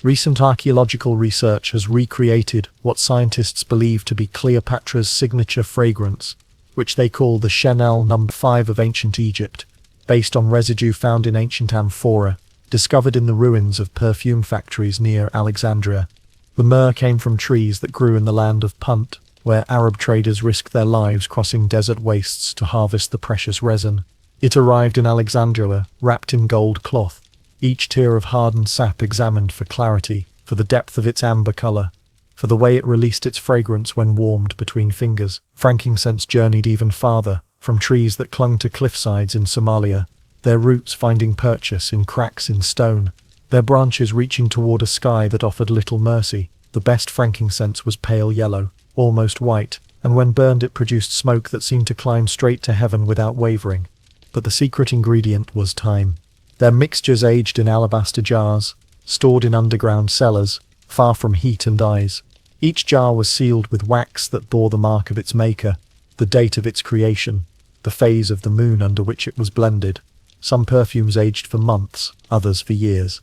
Recent archaeological research has recreated what scientists believe to be Cleopatra's signature fragrance, which they call the Chanel No. 5 of ancient Egypt, based on residue found in ancient amphora, discovered in the ruins of perfume factories near Alexandria. The myrrh came from trees that grew in the land of Punt, where Arab traders risked their lives crossing desert wastes to harvest the precious resin. It arrived in Alexandria, wrapped in gold cloth, each tear of hardened sap examined for clarity, for the depth of its amber color, for the way it released its fragrance when warmed between fingers. Frankincense journeyed even farther, from trees that clung to cliffsides in Somalia, their roots finding purchase in cracks in stone, their branches reaching toward a sky that offered little mercy. The best frankincense was pale yellow, almost white, and when burned it produced smoke that seemed to climb straight to heaven without wavering. But the secret ingredient was time. Their mixtures aged in alabaster jars, stored in underground cellars, far from heat and eyes. Each jar was sealed with wax that bore the mark of its maker, the date of its creation, the phase of the moon under which it was blended. Some perfumes aged for months, others for years.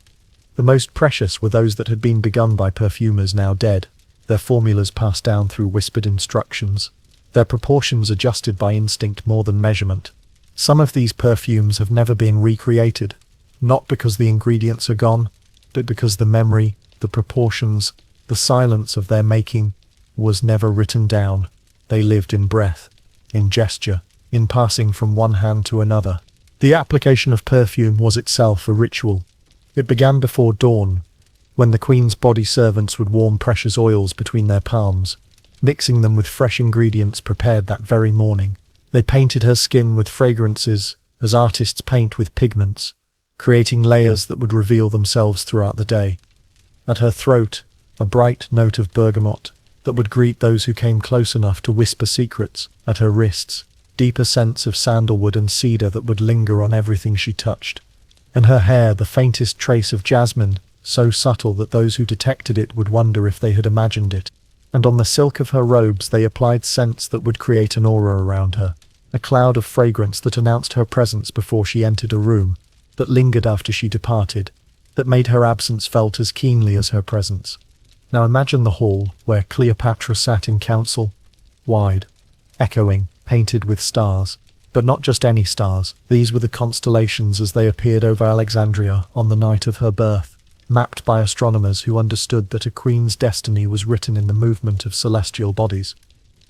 The most precious were those that had been begun by perfumers now dead, their formulas passed down through whispered instructions, their proportions adjusted by instinct more than measurement. Some of these perfumes have never been recreated, not because the ingredients are gone, but because the memory, the proportions, the silence of their making was never written down. They lived in breath, in gesture, in passing from one hand to another. The application of perfume was itself a ritual. It began before dawn, when the queen's body servants would warm precious oils between their palms, mixing them with fresh ingredients prepared that very morning. They painted her skin with fragrances, as artists paint with pigments, creating layers that would reveal themselves throughout the day. At her throat, a bright note of bergamot that would greet those who came close enough to whisper secrets. At her wrists, deeper scents of sandalwood and cedar that would linger on everything she touched. In her hair, the faintest trace of jasmine, so subtle that those who detected it would wonder if they had imagined it. And on the silk of her robes they applied scents that would create an aura around her, a cloud of fragrance that announced her presence before she entered a room, that lingered after she departed, that made her absence felt as keenly as her presence. Now imagine the hall where Cleopatra sat in council, wide, echoing, painted with stars. But not just any stars. These were the constellations as they appeared over Alexandria on the night of her birth, mapped by astronomers who understood that a queen's destiny was written in the movement of celestial bodies.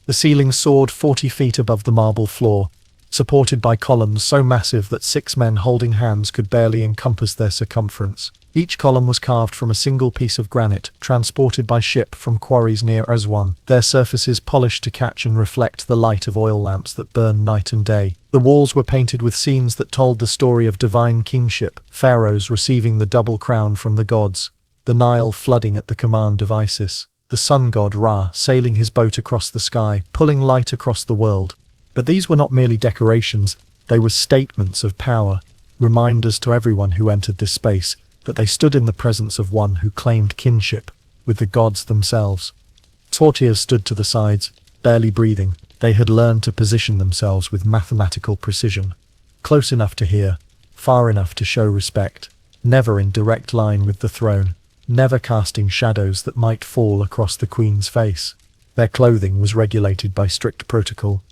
The ceiling soared 40 feet above the marble floor, supported by columns so massive that 6 men holding hands could barely encompass their circumference. Each column was carved from a single piece of granite, transported by ship from quarries near Aswan, their surfaces polished to catch and reflect the light of oil lamps that burned night and day. The walls were painted with scenes that told the story of divine kingship, pharaohs receiving the double crown from the gods, the Nile flooding at the command of Isis, the sun god Ra sailing his boat across the sky, pulling light across the world. But these were not merely decorations, they were statements of power, reminders to everyone who entered this space that they stood in the presence of one who claimed kinship with the gods themselves. Courtiers stood to the sides, barely breathing. They had learned to position themselves with mathematical precision, close enough to hear, far enough to show respect, never in direct line with the throne, never casting shadows that might fall across the queen's face. Their clothing was regulated by strict protocol,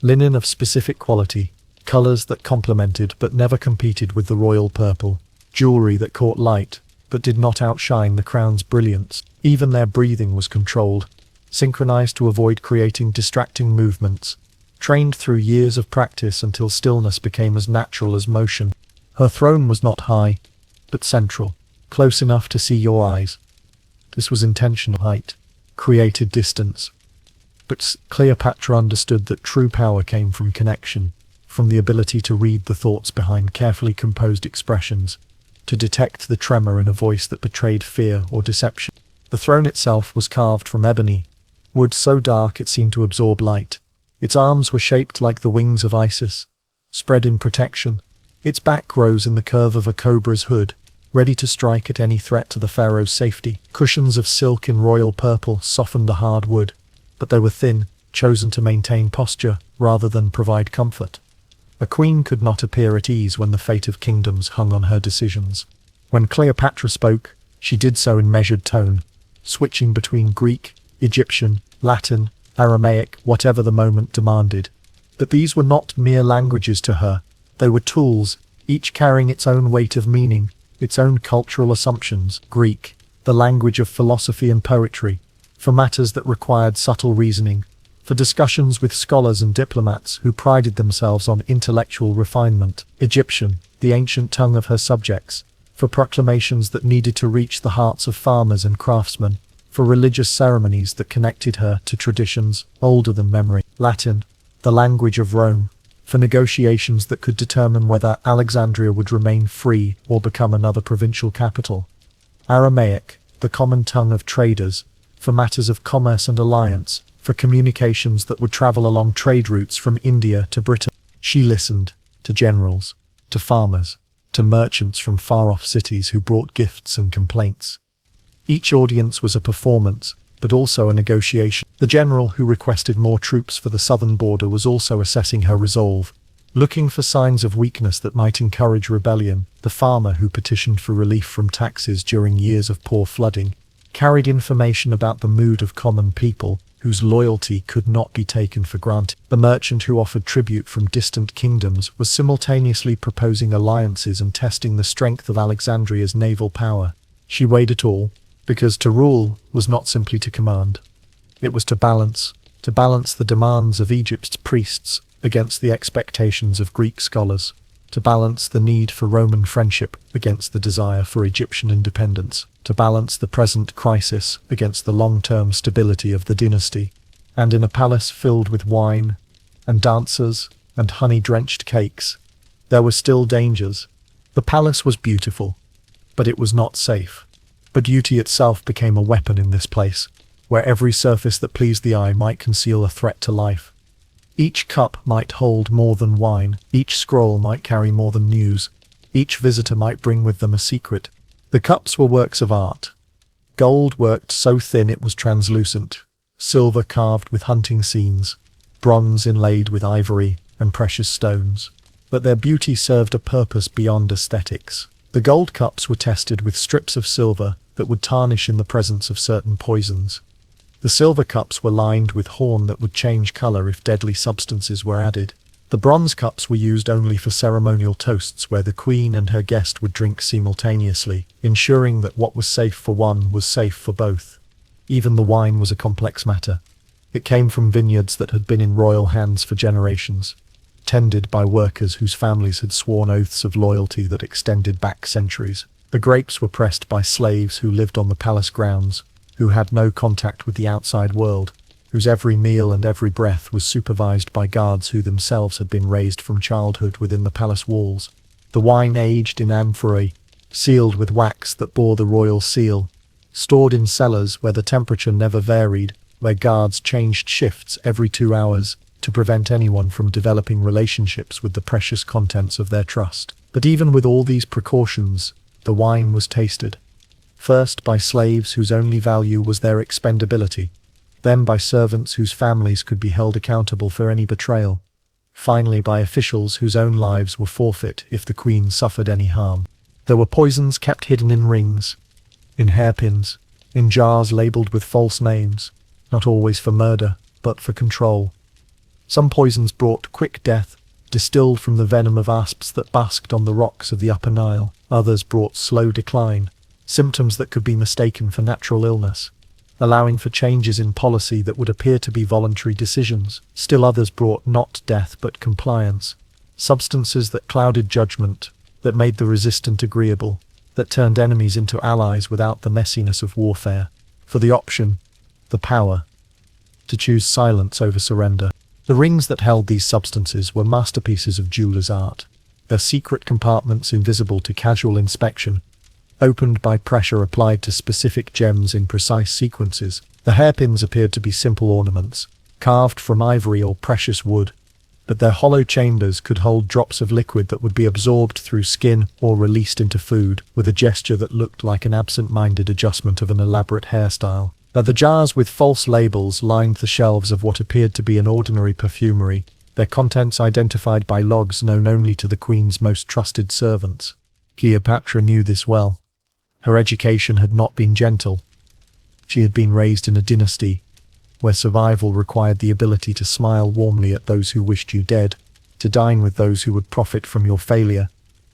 linen of specific quality, colours that complemented but never competed with the royal purple, jewellery that caught light but did not outshine the crown's brilliance. Even their breathing was controlled, synchronized to avoid creating distracting movements, trained through years of practice until stillness became as natural as motion. Her throne was not high, but central, close enough to see your eyes. This was intentional height, created distance. But Cleopatra understood that true power came from connection, from the ability to read the thoughts behind carefully composed expressions, to detect the tremor in a voice that betrayed fear or deception. The throne itself was carved from ebony, wood so dark it seemed to absorb light. Its arms were shaped like the wings of Isis, spread in protection. Its back rose in the curve of a cobra's hood, ready to strike at any threat to the pharaoh's safety. Cushions of silk in royal purple softened the hard wood, but they were thin, chosen to maintain posture rather than provide comfort. A queen could not appear at ease when the fate of kingdoms hung on her decisions. When Cleopatra spoke, she did so in measured tone, switching between Greek, Egyptian, Latin, Aramaic, whatever the moment demanded. But these were not mere languages to her. They were tools, each carrying its own weight of meaning, its own cultural assumptions. Greek, the language of philosophy and poetry, for matters that required subtle reasoning, for discussions with scholars and diplomats who prided themselves on intellectual refinement. Egyptian, the ancient tongue of her subjects, for proclamations that needed to reach the hearts of farmers and craftsmen, for religious ceremonies that connected her to traditions older than memory. Latin, the language of Rome, for negotiations that could determine whether Alexandria would remain free or become another provincial capital. Aramaic, the common tongue of traders, for matters of commerce and alliance, for communications that would travel along trade routes from India to Britain. She listened to generals, to farmers, to merchants from far-off cities who brought gifts and complaints. Each audience was a performance, but also a negotiation. The general who requested more troops for the southern border was also assessing her resolve, looking for signs of weakness that might encourage rebellion. The farmer who petitioned for relief from taxes during years of poor flooding carried information about the mood of common people, whose loyalty could not be taken for granted. The merchant who offered tribute from distant kingdoms was simultaneously proposing alliances and testing the strength of Alexandria's naval power. She weighed it all, because to rule was not simply to command. It was to balance the demands of Egypt's priests against the expectations of Greek scholars, to balance the need for Roman friendship against the desire for Egyptian independence, to balance the present crisis against the long-term stability of the dynasty. And in a palace filled with wine and dancers and honey-drenched cakes, there were still dangers. The palace was beautiful, but it was not safe. But beauty itself became a weapon in this place, where every surface that pleased the eye might conceal a threat to life. Each cup might hold more than wine, each scroll might carry more than news, each visitor might bring with them a secret. The cups were works of art. Gold worked so thin it was translucent, silver carved with hunting scenes, bronze inlaid with ivory and precious stones. But their beauty served a purpose beyond aesthetics. The gold cups were tested with strips of silver that would tarnish in the presence of certain poisons. The silver cups were lined with horn that would change color if deadly substances were added. The bronze cups were used only for ceremonial toasts where the queen and her guest would drink simultaneously, ensuring that what was safe for one was safe for both. Even the wine was a complex matter. It came from vineyards that had been in royal hands for generations. tended by workers whose families had sworn oaths of loyalty that extended back centuries. The grapes were pressed by slaves who lived on the palace grounds, who had no contact with the outside world, whose every meal and every breath was supervised by guards who themselves had been raised from childhood within the palace walls. The wine aged in amphorae, sealed with wax that bore the royal seal, stored in cellars where the temperature never varied, where guards changed shifts every 2 hours to prevent anyone from developing relationships with the precious contents of their trust. But even with all these precautions, the wine was tasted. First by slaves whose only value was their expendability, then by servants whose families could be held accountable for any betrayal, finally by officials whose own lives were forfeit if the queen suffered any harm. There were poisons kept hidden in rings, in hairpins, in jars labelled with false names, not always for murder, but for control. Some poisons brought quick death, distilled from the venom of asps that basked on the rocks of the Upper Nile. Others brought slow decline, symptoms that could be mistaken for natural illness, allowing for changes in policy that would appear to be voluntary decisions. Still others brought not death but compliance, substances that clouded judgment, that made the resistant agreeable, that turned enemies into allies without the messiness of warfare. For the option, the power, to choose silence over surrender. The rings that held these substances were masterpieces of jeweler's art, their secret compartments invisible to casual inspection, opened by pressure applied to specific gems in precise sequences. The hairpins appeared to be simple ornaments, carved from ivory or precious wood, but their hollow chambers could hold drops of liquid that would be absorbed through skin or released into food, with a gesture that looked like an absent-minded adjustment of an elaborate hairstyle. The jars with false labels lined the shelves of what appeared to be an ordinary perfumery, their contents identified by logs known only to the queen's most trusted servants. Cleopatra knew this well. Her education had not been gentle. She had been raised in a dynasty where survival required the ability to smile warmly at those who wished you dead, to dine with those who would profit from your failure,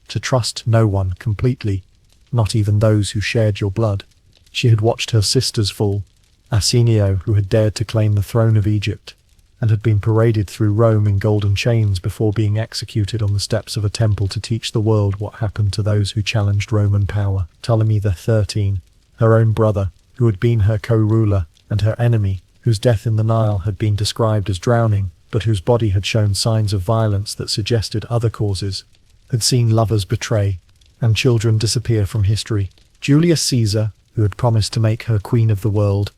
to trust no one completely, not even those who shared your blood. She had watched her sisters fall, Arsenio, who had dared to claim the throne of Egypt, and had been paraded through Rome in golden chains before being executed on the steps of a temple to teach the world what happened to those who challenged Roman power. Ptolemy XIII, her own brother, who had been her co-ruler, and her enemy, whose death in the Nile had been described as drowning, but whose body had shown signs of violence that suggested other causes, had seen lovers betray, and children disappear from history. Julius Caesar, who had promised to make her queen of the world,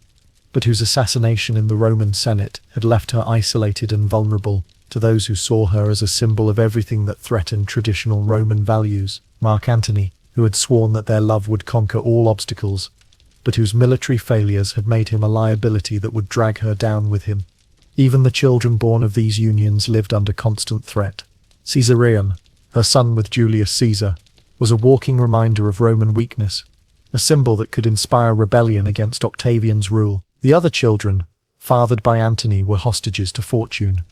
but whose assassination in the Roman Senate had left her isolated and vulnerable to those who saw her as a symbol of everything that threatened traditional Roman values. Mark Antony, who had sworn that their love would conquer all obstacles, but whose military failures had made him a liability that would drag her down with him. Even the children born of these unions lived under constant threat. Caesarion, her son with Julius Caesar, was a walking reminder of Roman weakness, a symbol that could inspire rebellion against Octavian's rule. The other children, fathered by Antony, were hostages to fortune,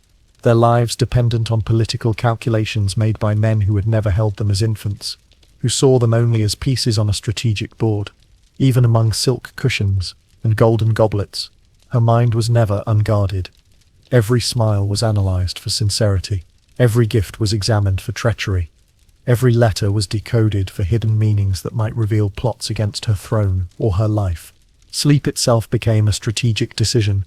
their lives dependent on political calculations made by men who had never held them as infants, who saw them only as pieces on a strategic board. Even among silk cushions and golden goblets, her mind was never unguarded. Every smile was analyzed for sincerity. Every gift was examined for treachery. Every letter was decoded for hidden meanings that might reveal plots against her throne or her life. Sleep itself became a strategic decision.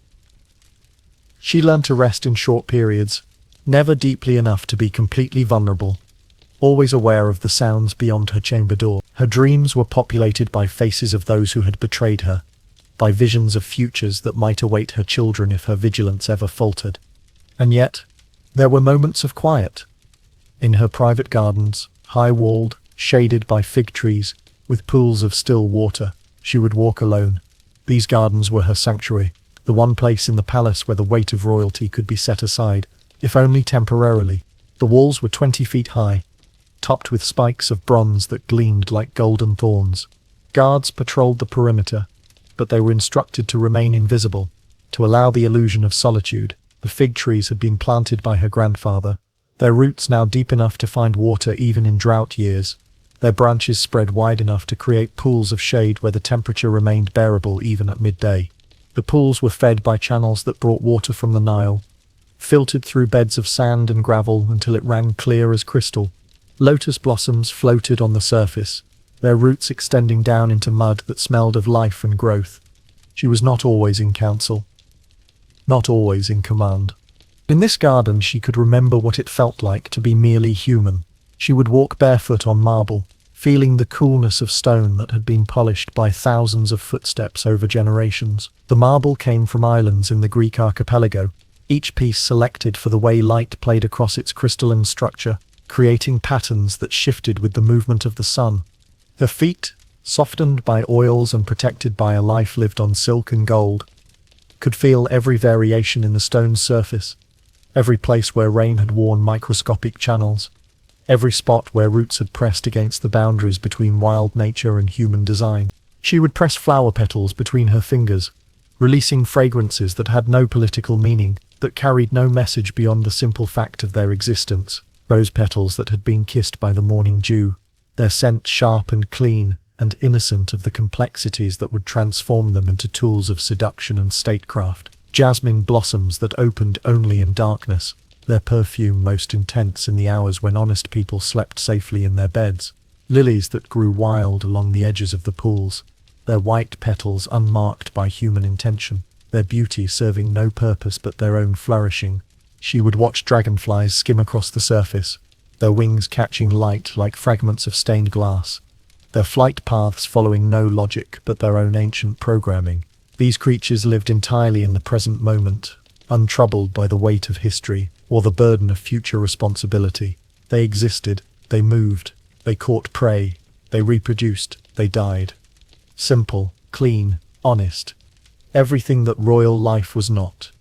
She learned to rest in short periods, never deeply enough to be completely vulnerable, always aware of the sounds beyond her chamber door. Her dreams were populated by faces of those who had betrayed her, by visions of futures that might await her children if her vigilance ever faltered. And yet, there were moments of quiet. In her private gardens, high-walled, shaded by fig trees, with pools of still water, she would walk alone. These gardens were her sanctuary, the one place in the palace where the weight of royalty could be set aside, if only temporarily. The walls were 20 feet high, topped with spikes of bronze that gleamed like golden thorns. Guards patrolled the perimeter, but they were instructed to remain invisible, to allow the illusion of solitude. The fig trees had been planted by her grandfather, their roots now deep enough to find water even in drought years, their branches spread wide enough to create pools of shade where the temperature remained bearable even at midday. The pools were fed by channels that brought water from the Nile, filtered through beds of sand and gravel until it ran clear as crystal. Lotus blossoms floated on the surface, their roots extending down into mud that smelled of life and growth. She was not always in council, not always in command. In this garden she could remember what it felt like to be merely human. She would walk barefoot on marble, feeling the coolness of stone that had been polished by thousands of footsteps over generations. The marble came from islands in the Greek archipelago, each piece selected for the way light played across its crystalline structure, creating patterns that shifted with the movement of the sun. Her feet, softened by oils and protected by a life lived on silk and gold, could feel every variation in the stone's surface, every place where rain had worn microscopic channels, every spot where roots had pressed against the boundaries between wild nature and human design. She would press flower petals between her fingers, releasing fragrances that had no political meaning, that carried no message beyond the simple fact of their existence. Rose petals that had been kissed by the morning dew, their scent sharp and clean, and innocent of the complexities that would transform them into tools of seduction and statecraft. Jasmine blossoms that opened only in darkness, their perfume most intense in the hours when honest people slept safely in their beds. Lilies that grew wild along the edges of the pools, their white petals unmarked by human intention, their beauty serving no purpose but their own flourishing. She would watch dragonflies skim across the surface, their wings catching light like fragments of stained glass, their flight paths following no logic but their own ancient programming. These creatures lived entirely in the present moment, untroubled by the weight of history or the burden of future responsibility. They existed, they moved, they caught prey, they reproduced, they died. Simple, clean, honest. Everything that royal life was not.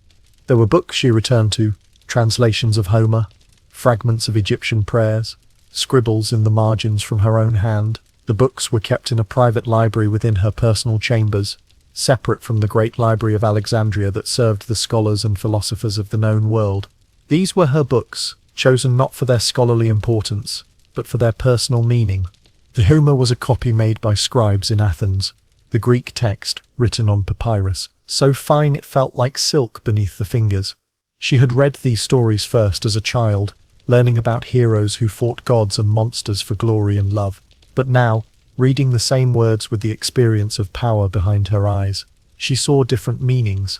There were books she returned to, translations of Homer, fragments of Egyptian prayers, scribbles in the margins from her own hand. The books were kept in a private library within her personal chambers, separate from the great library of Alexandria that served the scholars and philosophers of the known world. These were her books, chosen not for their scholarly importance, but for their personal meaning. The Homer was a copy made by scribes in Athens, the Greek text, written on papyrus, so fine it felt like silk beneath the fingers. She had read these stories first as a child, learning about heroes who fought gods and monsters for glory and love. But now, reading the same words with the experience of power behind her eyes, she saw different meanings.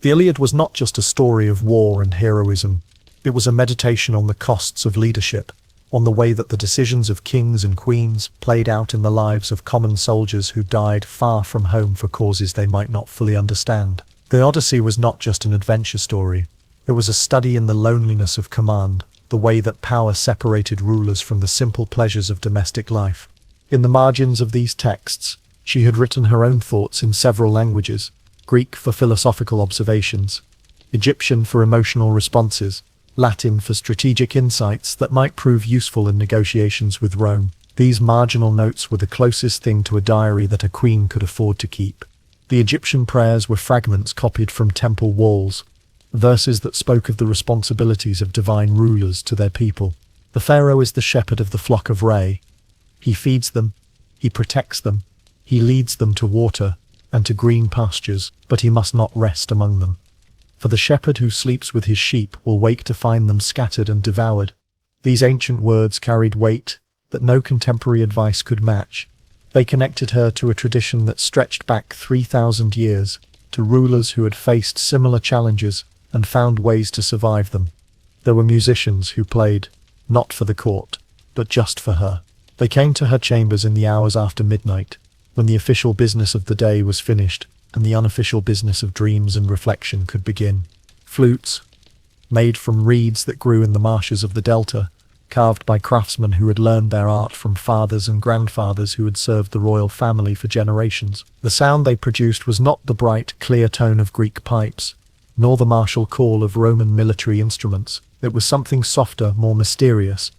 The Iliad was not just a story of war and heroism. It was a meditation on the costs of leadership, on the way that the decisions of kings and queens played out in the lives of common soldiers who died far from home for causes they might not fully understand. The Odyssey was not just an adventure story. It was a study in the loneliness of command, the way that power separated rulers from the simple pleasures of domestic life. In the margins of these texts, she had written her own thoughts in several languages: Greek for philosophical observations, Egyptian for emotional responses, Latin for strategic insights that might prove useful in negotiations with Rome. These marginal notes were the closest thing to a diary that a queen could afford to keep. The Egyptian prayers were fragments copied from temple walls, verses that spoke of the responsibilities of divine rulers to their people. The pharaoh is the shepherd of the flock of Re. He feeds them, he protects them, he leads them to water and to green pastures, but he must not rest among them. For the shepherd who sleeps with his sheep will wake to find them scattered and devoured. These ancient words carried weight that no contemporary advice could match. They connected her to a tradition that stretched back 3,000 years, to rulers who had faced similar challenges and found ways to survive them. There were musicians who played, not for the court, but just for her. They came to her chambers in the hours after midnight, when the official business of the day was finished and the unofficial business of dreams and reflection could begin. Flutes, made from reeds that grew in the marshes of the delta, carved by craftsmen who had learned their art from fathers and grandfathers who had served the royal family for generations. The sound they produced was not the bright, clear tone of Greek pipes, nor the martial call of Roman military instruments. It was something softer, more mysterious,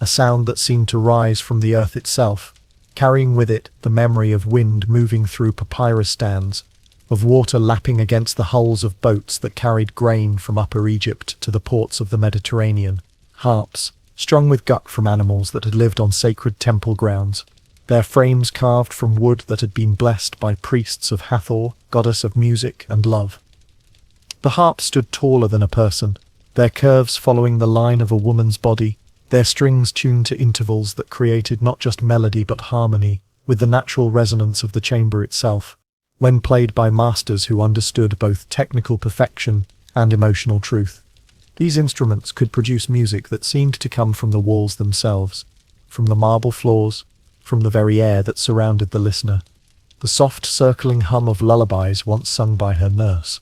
a sound that seemed to rise from the earth itself, carrying with it the memory of wind moving through papyrus stands, of water lapping against the hulls of boats that carried grain from Upper Egypt to the ports of the Mediterranean, harps, strung with gut from animals that had lived on sacred temple grounds, their frames carved from wood that had been blessed by priests of Hathor, goddess of music and love. The harp stood taller than a person, their curves following the line of a woman's body, their strings tuned to intervals that created not just melody but harmony, with the natural resonance of the chamber itself, when played by masters who understood both technical perfection and emotional truth. These instruments could produce music that seemed to come from the walls themselves, from the marble floors, from the very air that surrounded the listener. The soft circling hum of lullabies once sung by her nurse.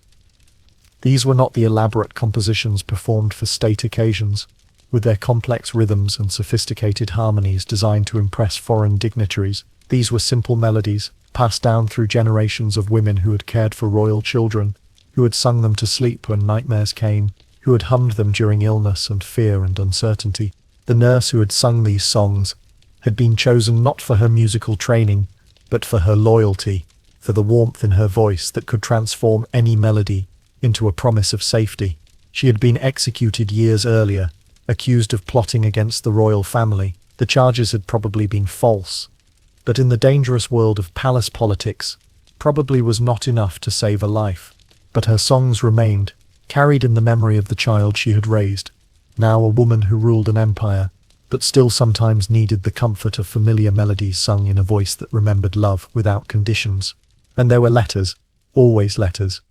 These were not the elaborate compositions performed for state occasions, with their complex rhythms and sophisticated harmonies designed to impress foreign dignitaries. These were simple melodies, passed down through generations of women who had cared for royal children, who had sung them to sleep when nightmares came, who had hummed them during illness and fear and uncertainty. The nurse who had sung these songs had been chosen not for her musical training, but for her loyalty, for the warmth in her voice that could transform any melody into a promise of safety. She had been executed years earlier, accused of plotting against the royal family. The charges had probably been false, but in the dangerous world of palace politics, probably was not enough to save a life. But her songs remained, carried in the memory of the child she had raised, now a woman who ruled an empire, but still sometimes needed the comfort of familiar melodies sung in a voice that remembered love without conditions. And there were letters, always letters.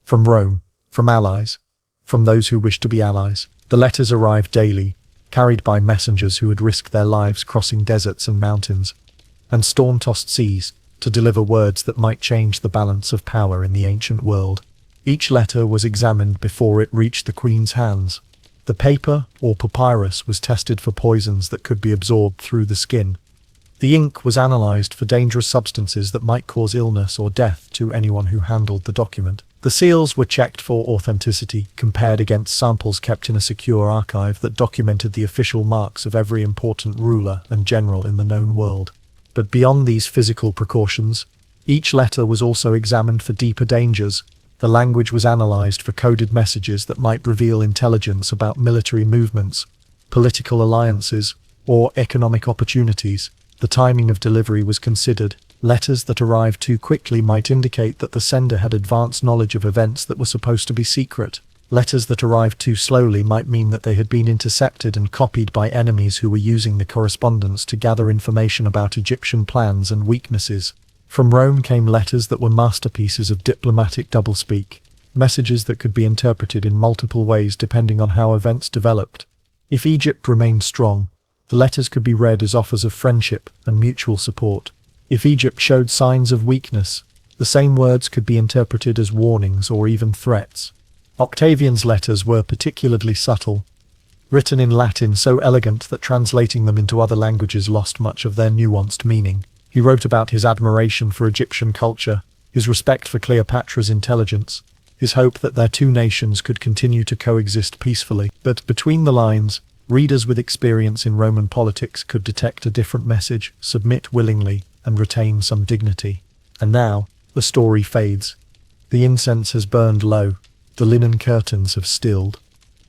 From Rome, from allies, from those who wished to be allies. The letters arrived daily, carried by messengers who had risked their lives crossing deserts and mountains, and storm-tossed seas, to deliver words that might change the balance of power in the ancient world. Each letter was examined before it reached the queen's hands. The paper, or papyrus, was tested for poisons that could be absorbed through the skin. The ink was analyzed for dangerous substances that might cause illness or death to anyone who handled the document. The seals were checked for authenticity, compared against samples kept in a secure archive that documented the official marks of every important ruler and general in the known world. But beyond these physical precautions, each letter was also examined for deeper dangers. The language was analyzed for coded messages that might reveal intelligence about military movements, political alliances, or economic opportunities. The timing of delivery was considered. Letters that arrived too quickly might indicate that the sender had advanced knowledge of events that were supposed to be secret. Letters that arrived too slowly might mean that they had been intercepted and copied by enemies who were using the correspondence to gather information about Egyptian plans and weaknesses. From Rome came letters that were masterpieces of diplomatic doublespeak, messages that could be interpreted in multiple ways depending on how events developed. If Egypt remained strong, the letters could be read as offers of friendship and mutual support. If Egypt showed signs of weakness, the same words could be interpreted as warnings or even threats. Octavian's letters were particularly subtle, written in Latin so elegant that translating them into other languages lost much of their nuanced meaning. He wrote about his admiration for Egyptian culture, his respect for Cleopatra's intelligence, his hope that their two nations could continue to coexist peacefully. But between the lines, readers with experience in Roman politics could detect a different message: submit willingly and retain some dignity. And now, the story fades. The incense has burned low, the linen curtains have stilled,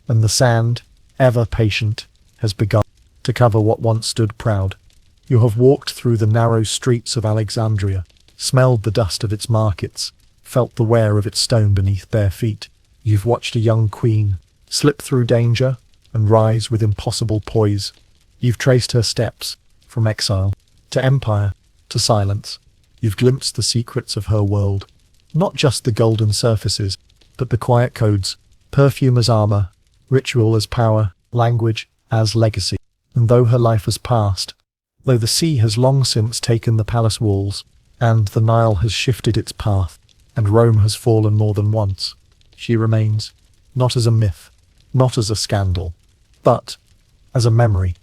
and the sand, ever patient, has begun to cover what once stood proud. You have walked through the narrow streets of Alexandria, smelled the dust of its markets, felt the wear of its stone beneath bare feet. You've watched a young queen slip through danger and rise with impossible poise. You've traced her steps, from exile to empire to silence. You've glimpsed the secrets of her world, not just the golden surfaces, but the quiet codes, perfume as armor, ritual as power, language as legacy. And though her life has passed, though the sea has long since taken the palace walls, and the Nile has shifted its path, and Rome has fallen more than once, she remains, not as a myth, not as a scandal, but as a memory,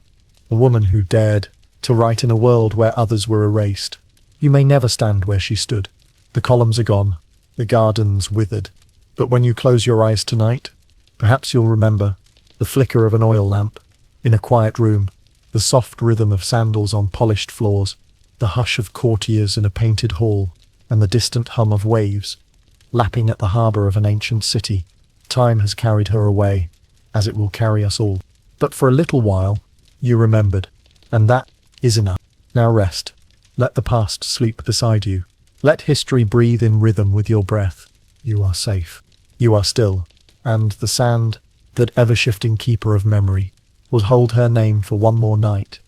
a woman who dared to write in a world where others were erased. You may never stand where she stood. The columns are gone, the gardens withered, but when you close your eyes tonight, perhaps you'll remember the flicker of an oil lamp in a quiet room, the soft rhythm of sandals on polished floors, the hush of courtiers in a painted hall, and the distant hum of waves lapping at the harbour of an ancient city. Time has carried her away, as it will carry us all. But for a little while, you remembered, and that is enough. Now rest. Let the past sleep beside you. Let history breathe in rhythm with your breath. You are safe. You are still. And the sand, that ever-shifting keeper of memory, will hold her name for one more night.